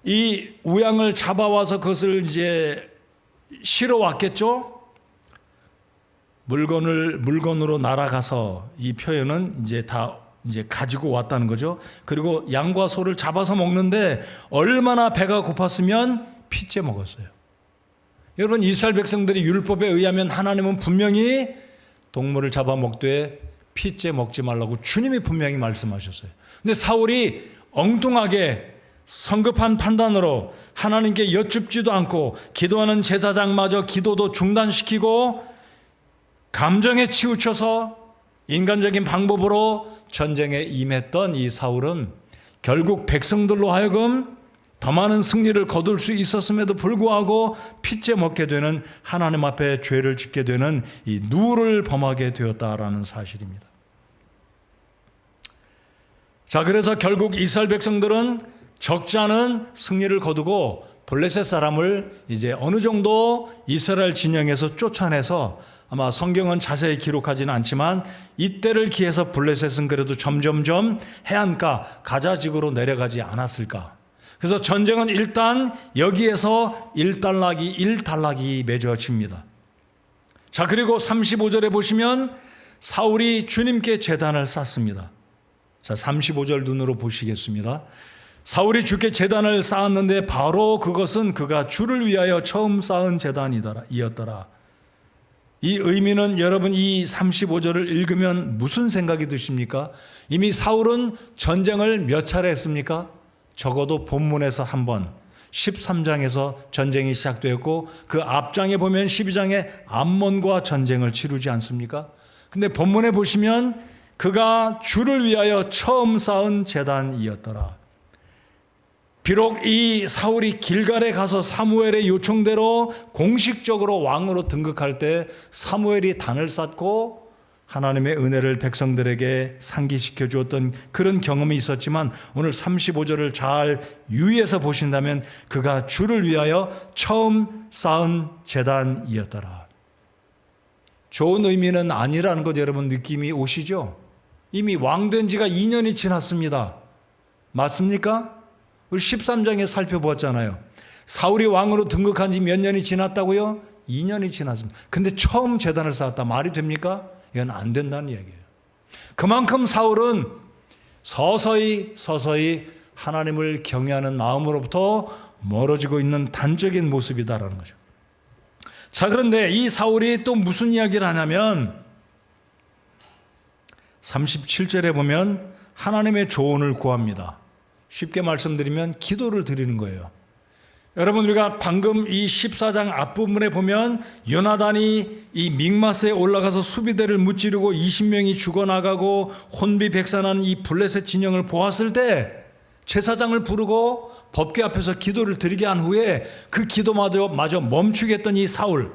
이 우양을 잡아와서 그것을 이제 실어 왔겠죠? 물건으로 날아가서 이 표현은 이제 가지고 왔다는 거죠. 그리고 양과 소를 잡아서 먹는데 얼마나 배가 고팠으면 핏째 먹었어요. 여러분, 이스라엘 백성들이 율법에 의하면 하나님은 분명히 동물을 잡아 먹되 핏째 먹지 말라고 주님이 분명히 말씀하셨어요. 근데 사울이 엉뚱하게 성급한 판단으로 하나님께 여쭙지도 않고 기도하는 제사장마저 기도도 중단시키고 감정에 치우쳐서 인간적인 방법으로 전쟁에 임했던 이 사울은 결국 백성들로 하여금 더 많은 승리를 거둘 수 있었음에도 불구하고 핏째 먹게 되는, 하나님 앞에 죄를 짓게 되는 이 누를 범하게 되었다라는 사실입니다. 자, 그래서 결국 이스라엘 백성들은 적지 않은 승리를 거두고 블레셋 사람을 이제 어느 정도 이스라엘 진영에서 쫓아내서, 아마 성경은 자세히 기록하지는 않지만 이때를 기해서 블레셋은 그래도 점점점 해안가 가자지구로 내려가지 않았을까. 그래서 전쟁은 일단 여기에서 일단락이 맺어집니다. 자, 그리고 35절에 보시면 사울이 주님께 제단을 쌓습니다. 자, 35절 눈으로 보시겠습니다. 사울이 주께 제단을 쌓았는데 바로 그것은 그가 주를 위하여 처음 쌓은 제단이었더라. 이 의미는 여러분 이 35절을 읽으면 무슨 생각이 드십니까? 이미 사울은 전쟁을 몇 차례 했습니까? 적어도 본문에서 한 번, 13장에서 전쟁이 시작되었고 그 앞장에 보면 12장에 암몬과 전쟁을 치르지 않습니까? 근데 본문에 보시면 그가 주를 위하여 처음 쌓은 제단이었더라. 비록 이 사울이 길갈에 가서 사무엘의 요청대로 공식적으로 왕으로 등극할 때 사무엘이 단을 쌓고 하나님의 은혜를 백성들에게 상기시켜 주었던 그런 경험이 있었지만 오늘 35절을 잘 유의해서 보신다면 그가 주를 위하여 처음 쌓은 제단이었더라. 좋은 의미는 아니라는 것 여러분 느낌이 오시죠? 이미 왕된 지가 2년이 지났습니다. 맞습니까? 우리 13장에 살펴보았잖아요. 사울이 왕으로 등극한 지 몇 년이 지났다고요? 2년이 지났습니다. 근데 처음 제단을 쌓았다. 말이 됩니까? 이건 안 된다는 이야기예요. 그만큼 사울은 서서히 하나님을 경외하는 마음으로부터 멀어지고 있는 단적인 모습이다라는 거죠. 자, 그런데 이 사울이 또 무슨 이야기를 하냐면 37절에 보면 하나님의 조언을 구합니다. 쉽게 말씀드리면 기도를 드리는 거예요. 여러분, 우리가 방금 이 14장 앞부분에 보면 요나단이 이 믹마스에 올라가서 수비대를 무찌르고 20명이 죽어나가고 혼비백산한 이 블레셋 진영을 보았을 때 제사장을 부르고 법궤 앞에서 기도를 드리게 한 후에 그 기도마저 멈추게 했던 이 사울,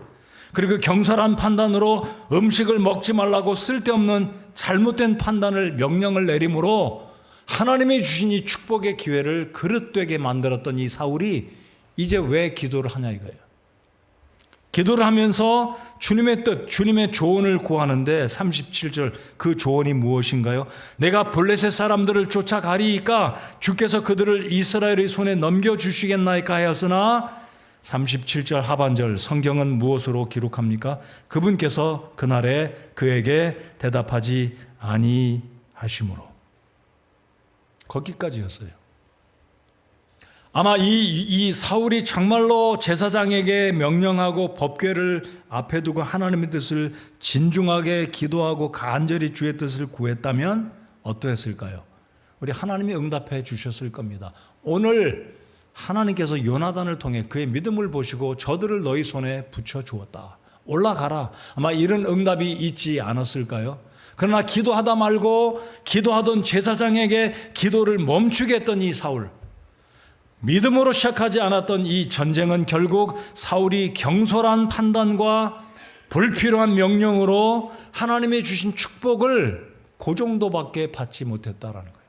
그리고 경솔한 판단으로 음식을 먹지 말라고 쓸데없는 잘못된 판단을 명령을 내림으로 하나님이 주신 이 축복의 기회를 그릇되게 만들었던 이 사울이 이제 왜 기도를 하냐 이거예요. 기도를 하면서 주님의 뜻, 주님의 조언을 구하는데 37절 그 조언이 무엇인가요? 내가 블레셋 사람들을 쫓아가리이까 주께서 그들을 이스라엘의 손에 넘겨주시겠나이까 하였으나 37절 하반절 성경은 무엇으로 기록합니까? 그분께서 그날에 그에게 대답하지 아니하심으로. 거기까지였어요. 아마 이 사울이 정말로 제사장에게 명령하고 법궤를 앞에 두고 하나님의 뜻을 진중하게 기도하고 간절히 주의 뜻을 구했다면 어떠했을까요? 우리 하나님이 응답해 주셨을 겁니다. 오늘 하나님께서 요나단을 통해 그의 믿음을 보시고 저들을 너희 손에 붙여주었다. 올라가라. 아마 이런 응답이 있지 않았을까요? 그러나 기도하다 말고 기도하던 제사장에게 기도를 멈추게 했던 이 사울, 믿음으로 시작하지 않았던 이 전쟁은 결국 사울이 경솔한 판단과 불필요한 명령으로 하나님이 주신 축복을 그 정도밖에 받지 못했다라는 거예요.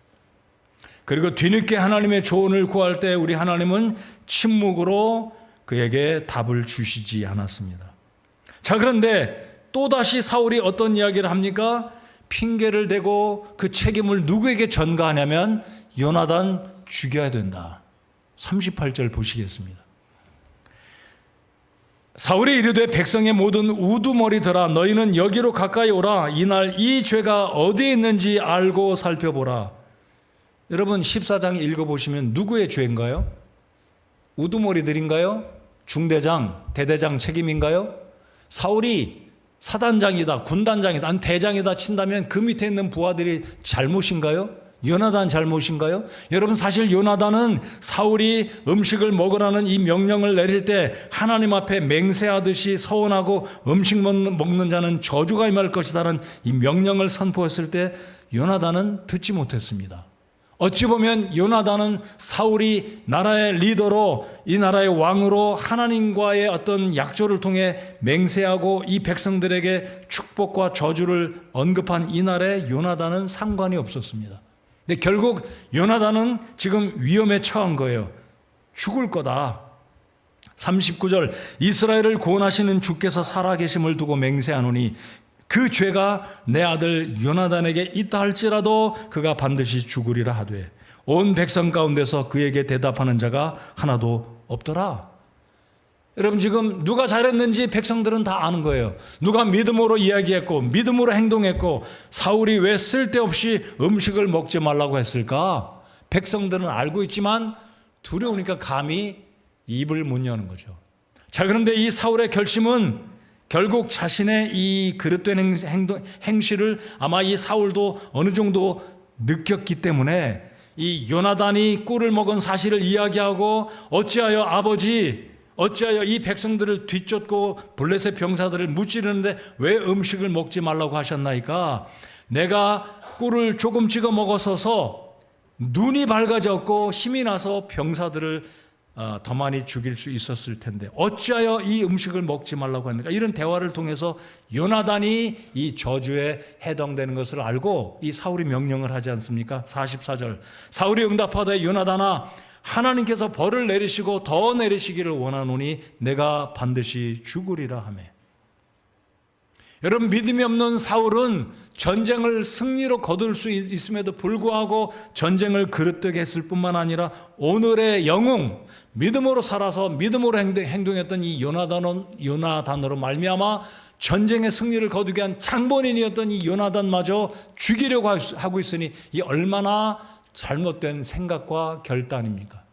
그리고 뒤늦게 하나님의 조언을 구할 때 우리 하나님은 침묵으로 그에게 답을 주시지 않았습니다. 자, 그런데 또다시 사울이 어떤 이야기를 합니까? 핑계를 대고 그 책임을 누구에게 전가하냐면 요나단 죽여야 된다. 38절 보시겠습니다. 사울이 이르되 백성의 모든 우두머리들아 너희는 여기로 가까이 오라. 이날 이 죄가 어디에 있는지 알고 살펴보라. 여러분 14장 읽어보시면 누구의 죄인가요? 우두머리들인가요? 중대장, 대대장 책임인가요? 사울이 사단장이다, 군단장이다, 아니 대장이다 친다면 그 밑에 있는 부하들이 잘못인가요? 요나단 잘못인가요? 여러분 사실 요나단은 사울이 음식을 먹으라는 이 명령을 내릴 때 하나님 앞에 맹세하듯이 서원하고 음식 먹는 자는 저주가 임할 것이라는 이 명령을 선포했을 때 요나단은 듣지 못했습니다. 어찌 보면 요나단은 사울이 나라의 리더로 이 나라의 왕으로 하나님과의 어떤 약조를 통해 맹세하고 이 백성들에게 축복과 저주를 언급한 이날에 요나단은 상관이 없었습니다. 근데 결국 요나단은 지금 위험에 처한 거예요. 죽을 거다. 39절 이스라엘을 구원하시는 주께서 살아계심을 두고 맹세하노니 그 죄가 내 아들 요나단에게 있다 할지라도 그가 반드시 죽으리라 하되 온 백성 가운데서 그에게 대답하는 자가 하나도 없더라. 여러분 지금 누가 잘했는지 백성들은 다 아는 거예요. 누가 믿음으로 이야기했고 믿음으로 행동했고 사울이 왜 쓸데없이 음식을 먹지 말라고 했을까? 백성들은 알고 있지만 두려우니까 감히 입을 못 여는 거죠. 자, 그런데 이 사울의 결심은 결국 자신의 이 그릇된 행실을 아마 이 사울도 어느 정도 느꼈기 때문에 이 요나단이 꿀을 먹은 사실을 이야기하고 어찌하여 아버지 어찌하여 이 백성들을 뒤쫓고 블레셋 병사들을 무찌르는데 왜 음식을 먹지 말라고 하셨나이까? 내가 꿀을 조금 찍어 먹어서서 눈이 밝아졌고 힘이 나서 병사들을 더 많이 죽일 수 있었을 텐데 어찌하여 이 음식을 먹지 말라고 합니까? 이런 대화를 통해서 요나단이 이 저주에 해당되는 것을 알고 이 사울이 명령을 하지 않습니까? 44절 사울이 응답하되 요나단아 하나님께서 벌을 내리시고 더 내리시기를 원하노니 내가 반드시 죽으리라 하며. 여러분, 믿음이 없는 사울은 전쟁을 승리로 거둘 수 있음에도 불구하고 전쟁을 그릇되게 했을 뿐만 아니라 오늘의 영웅, 믿음으로 살아서 믿음으로 행동했던 이 요나단으로 말미암아 전쟁의 승리를 거두게 한 장본인이었던 이 요나단마저 죽이려고 하고 있으니 이 얼마나 잘못된 생각과 결단입니까?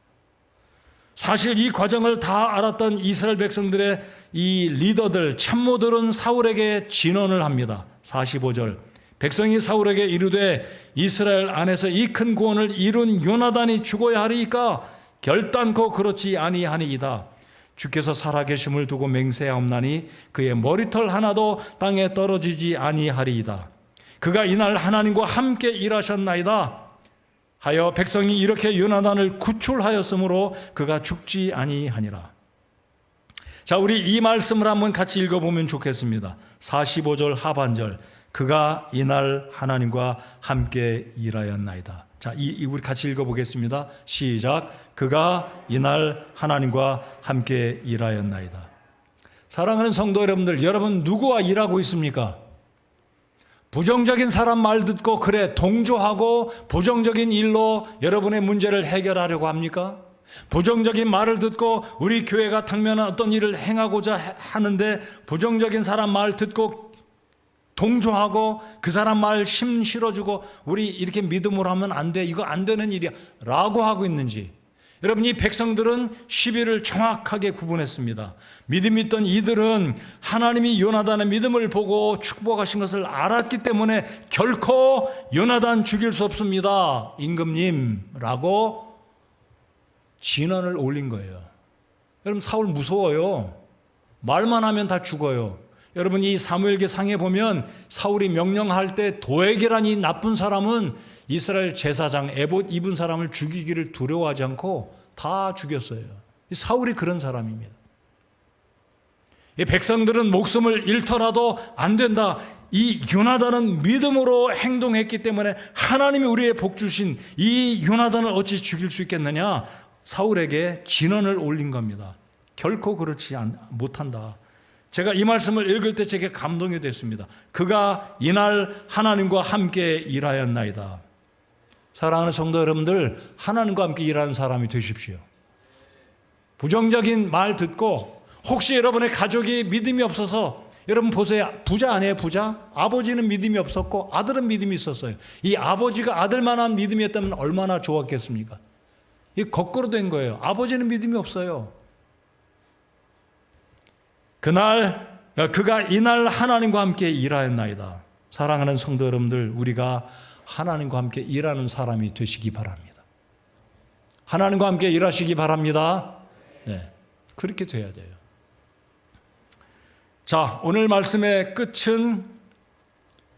사실 이 과정을 다 알았던 이스라엘 백성들의 이 리더들, 참모들은 사울에게 진언을 합니다. 45절 백성이 사울에게 이르되 이스라엘 안에서 이 큰 구원을 이룬 요나단이 죽어야 하리이까 결단코 그렇지 아니하니이다. 주께서 살아계심을 두고 맹세하옵나니 그의 머리털 하나도 땅에 떨어지지 아니하리이다. 그가 이날 하나님과 함께 일하셨나이다 하여 백성이 이렇게 요나단을 구출하였으므로 그가 죽지 아니하니라. 자, 우리 이 말씀을 한번 같이 읽어보면 좋겠습니다. 45절 하반절 그가 이날 하나님과 함께 일하였나이다. 자, 우리 같이 읽어보겠습니다. 시작. 그가 이날 하나님과 함께 일하였나이다. 사랑하는 성도 여러분들, 여러분 누구와 일하고 있습니까? 부정적인 사람 말 듣고 그래 동조하고 부정적인 일로 여러분의 문제를 해결하려고 합니까? 부정적인 말을 듣고 우리 교회가 당면한 어떤 일을 행하고자 하는데 부정적인 사람 말 듣고 동조하고 그 사람 말 힘 실어주고 우리 이렇게 믿음으로 하면 안 돼, 이거 안 되는 일이야 라고 하고 있는지. 여러분, 이 백성들은 시비를 정확하게 구분했습니다. 믿음이 있던 이들은 하나님이 요나단의 믿음을 보고 축복하신 것을 알았기 때문에 결코 요나단 죽일 수 없습니다, 임금님 라고 진언을 올린 거예요. 여러분, 사울 무서워요. 말만 하면 다 죽어요. 여러분, 이 사무엘기 상에 보면 사울이 명령할 때 도액이란 이 나쁜 사람은 이스라엘 제사장 에봇 입은 사람을 죽이기를 두려워하지 않고 다 죽였어요. 사울이 그런 사람입니다. 이 백성들은 목숨을 잃더라도 안 된다. 이 요나단은 믿음으로 행동했기 때문에 하나님이 우리의 복 주신 이 요나단을 어찌 죽일 수 있겠느냐? 사울에게 진언을 올린 겁니다. 결코 그렇지 못한다. 제가 이 말씀을 읽을 때 제게 감동이 됐습니다. 그가 이날 하나님과 함께 일하였나이다. 사랑하는 성도 여러분들, 하나님과 함께 일하는 사람이 되십시오. 부정적인 말 듣고 혹시 여러분의 가족이 믿음이 없어서, 여러분 보세요. 부자 아니에요, 부자? 아버지는 믿음이 없었고 아들은 믿음이 있었어요. 이 아버지가 아들만한 믿음이었다면 얼마나 좋았겠습니까? 이 거꾸로 된 거예요. 아버지는 믿음이 없어요. 그가 이날 하나님과 함께 일하였나이다. 사랑하는 성도 여러분들, 우리가 하나님과 함께 일하는 사람이 되시기 바랍니다. 하나님과 함께 일하시기 바랍니다. 네, 그렇게 돼야 돼요. 자, 오늘 말씀의 끝은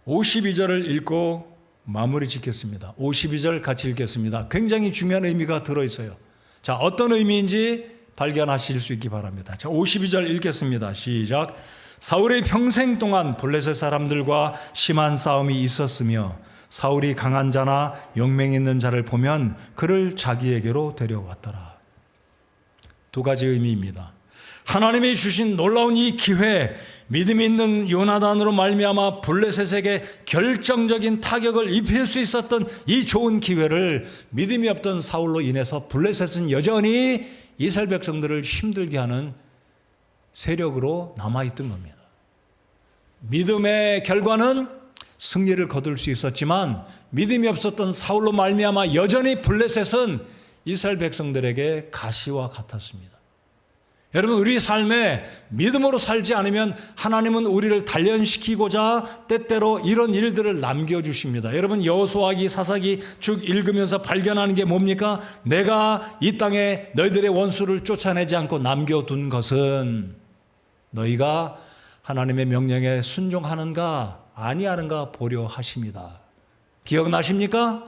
52절을 읽고 마무리 짓겠습니다. 52절 같이 읽겠습니다. 굉장히 중요한 의미가 들어있어요. 자, 어떤 의미인지 발견하실 수 있기 바랍니다. 자, 52절 읽겠습니다. 시작. 사울의 평생 동안 블레셋 사람들과 심한 싸움이 있었으며 사울이 강한 자나 용맹 있는 자를 보면 그를 자기에게로 데려왔더라. 두 가지 의미입니다. 하나님이 주신 놀라운 이 기회, 믿음이 있는 요나단으로 말미암아 블레셋에게 결정적인 타격을 입힐 수 있었던 이 좋은 기회를 믿음이 없던 사울로 인해서 블레셋은 여전히 이스라엘 백성들을 힘들게 하는 세력으로 남아있던 겁니다. 믿음의 결과는 승리를 거둘 수 있었지만 믿음이 없었던 사울로 말미암아 여전히 블레셋은 이스라엘 백성들에게 가시와 같았습니다. 여러분, 우리 삶에 믿음으로 살지 않으면 하나님은 우리를 단련시키고자 때때로 이런 일들을 남겨주십니다. 여러분, 여호수아기 사사기 쭉 읽으면서 발견하는 게 뭡니까? 내가 이 땅에 너희들의 원수를 쫓아내지 않고 남겨둔 것은 너희가 하나님의 명령에 순종하는가 아니하는가 보려 하십니다. 기억나십니까?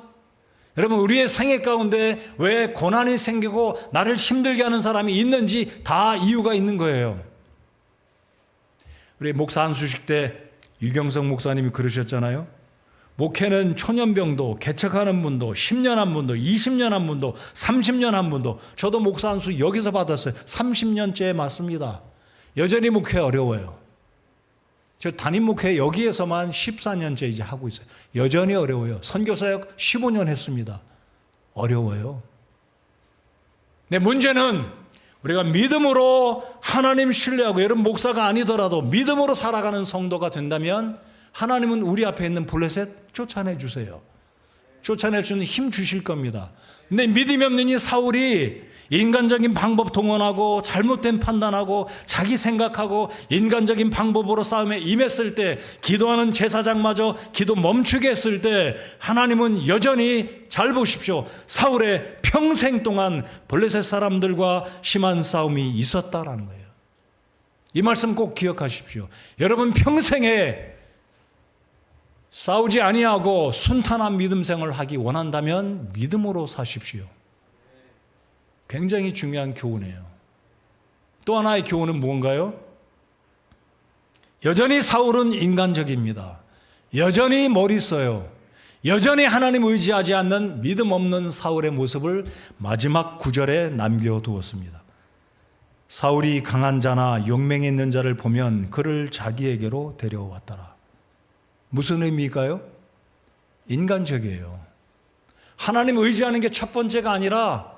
여러분, 우리의 생애 가운데 왜 고난이 생기고 나를 힘들게 하는 사람이 있는지 다 이유가 있는 거예요. 우리 목사 안수식 때 유경석 목사님이 그러셨잖아요. 목회는 초년병도, 개척하는 분도, 10년 한 분도, 20년 한 분도, 30년 한 분도. 저도 목사 안수 여기서 받았어요. 30년째 맞습니다. 여전히 목회 어려워요. 저 담임 목회 여기에서만 14년째 이제 하고 있어요. 여전히 어려워요. 선교사역 15년 했습니다. 어려워요. 근데 문제는 우리가 믿음으로 하나님 신뢰하고, 여러분 목사가 아니더라도 믿음으로 살아가는 성도가 된다면 하나님은 우리 앞에 있는 블레셋 쫓아내 주세요. 쫓아낼 수 있는 힘 주실 겁니다. 근데 믿음이 없는 이 사울이 인간적인 방법 동원하고 잘못된 판단하고 자기 생각하고 인간적인 방법으로 싸움에 임했을 때, 기도하는 제사장마저 기도 멈추게 했을 때 하나님은 여전히, 잘 보십시오, 사울의 평생 동안 블레셋 사람들과 심한 싸움이 있었다라는 거예요. 이 말씀 꼭 기억하십시오. 여러분 평생에 싸우지 아니하고 순탄한 믿음 생활을 하기 원한다면 믿음으로 사십시오. 굉장히 중요한 교훈이에요. 또 하나의 교훈은 무언가요? 여전히 사울은 인간적입니다. 여전히 머리 써요. 여전히 하나님 의지하지 않는 믿음 없는 사울의 모습을 마지막 구절에 남겨두었습니다. 사울이 강한 자나 용맹 있는 자를 보면 그를 자기에게로 데려왔더라. 무슨 의미일까요? 인간적이에요. 하나님 의지하는 게 첫 번째가 아니라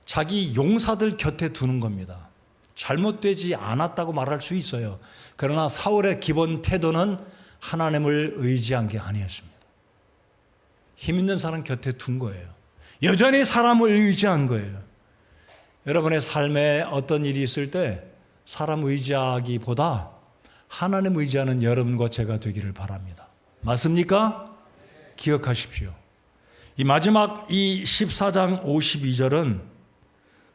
자기 용사들 곁에 두는 겁니다. 잘못되지 않았다고 말할 수 있어요. 그러나 사울의 기본 태도는 하나님을 의지한 게 아니었습니다. 힘 있는 사람 곁에 둔 거예요. 여전히 사람을 의지한 거예요. 여러분의 삶에 어떤 일이 있을 때 사람 의지하기보다 하나님 의지하는 여러분과 제가 되기를 바랍니다. 맞습니까? 기억하십시오. 이 마지막 이 14장 52절은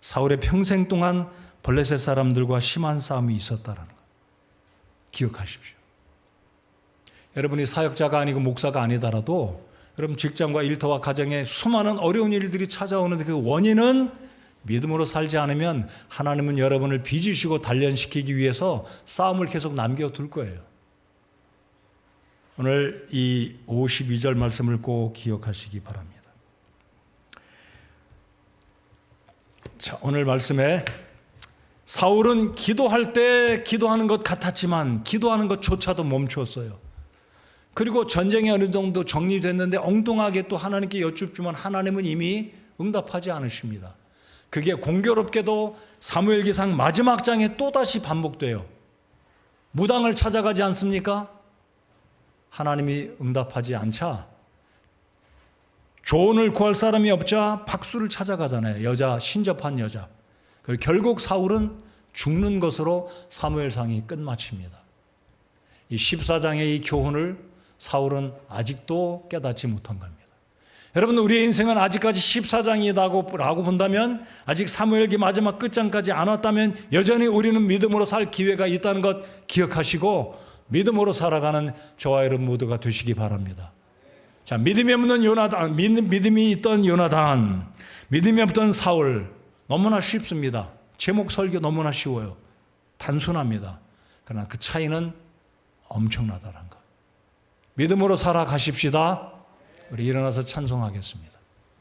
사울의 평생 동안 블레셋 사람들과 심한 싸움이 있었다라는 것. 기억하십시오. 여러분이 사역자가 아니고 목사가 아니더라도 여러분 직장과 일터와 가정에 수많은 어려운 일들이 찾아오는데 그 원인은 믿음으로 살지 않으면 하나님은 여러분을 빚으시고 단련시키기 위해서 싸움을 계속 남겨둘 거예요. 오늘 이 52절 말씀을 꼭 기억하시기 바랍니다. 자, 오늘 말씀에 사울은 기도할 때 기도하는 것 같았지만 기도하는 것조차도 멈추었어요. 그리고 전쟁이 어느 정도 정리됐는데 엉뚱하게 또 하나님께 여쭙지만 하나님은 이미 응답하지 않으십니다. 그게 공교롭게도 사무엘기상 마지막 장에 또다시 반복돼요. 무당을 찾아가지 않습니까? 하나님이 응답하지 않자 조언을 구할 사람이 없자 박수를 찾아가잖아요. 여자, 신접한 여자. 그리고 결국 사울은 죽는 것으로 사무엘상이 끝마칩니다. 이 14장의 이 교훈을 사울은 아직도 깨닫지 못한 겁니다. 여러분, 우리의 인생은 아직까지 14장이라고 본다면, 아직 사무엘기 마지막 끝장까지 안 왔다면 여전히 우리는 믿음으로 살 기회가 있다는 것 기억하시고 믿음으로 살아가는 저와 여러분 모두가 되시기 바랍니다. 자, 믿음이 없는 요나단, 믿음이 있던 요나단, 믿음이 없던 사울, 너무나 쉽습니다. 제목 설교 너무나 쉬워요. 단순합니다. 그러나 그 차이는 엄청나다는 것. 믿음으로 살아가십시다. 우리 일어나서 찬송하겠습니다.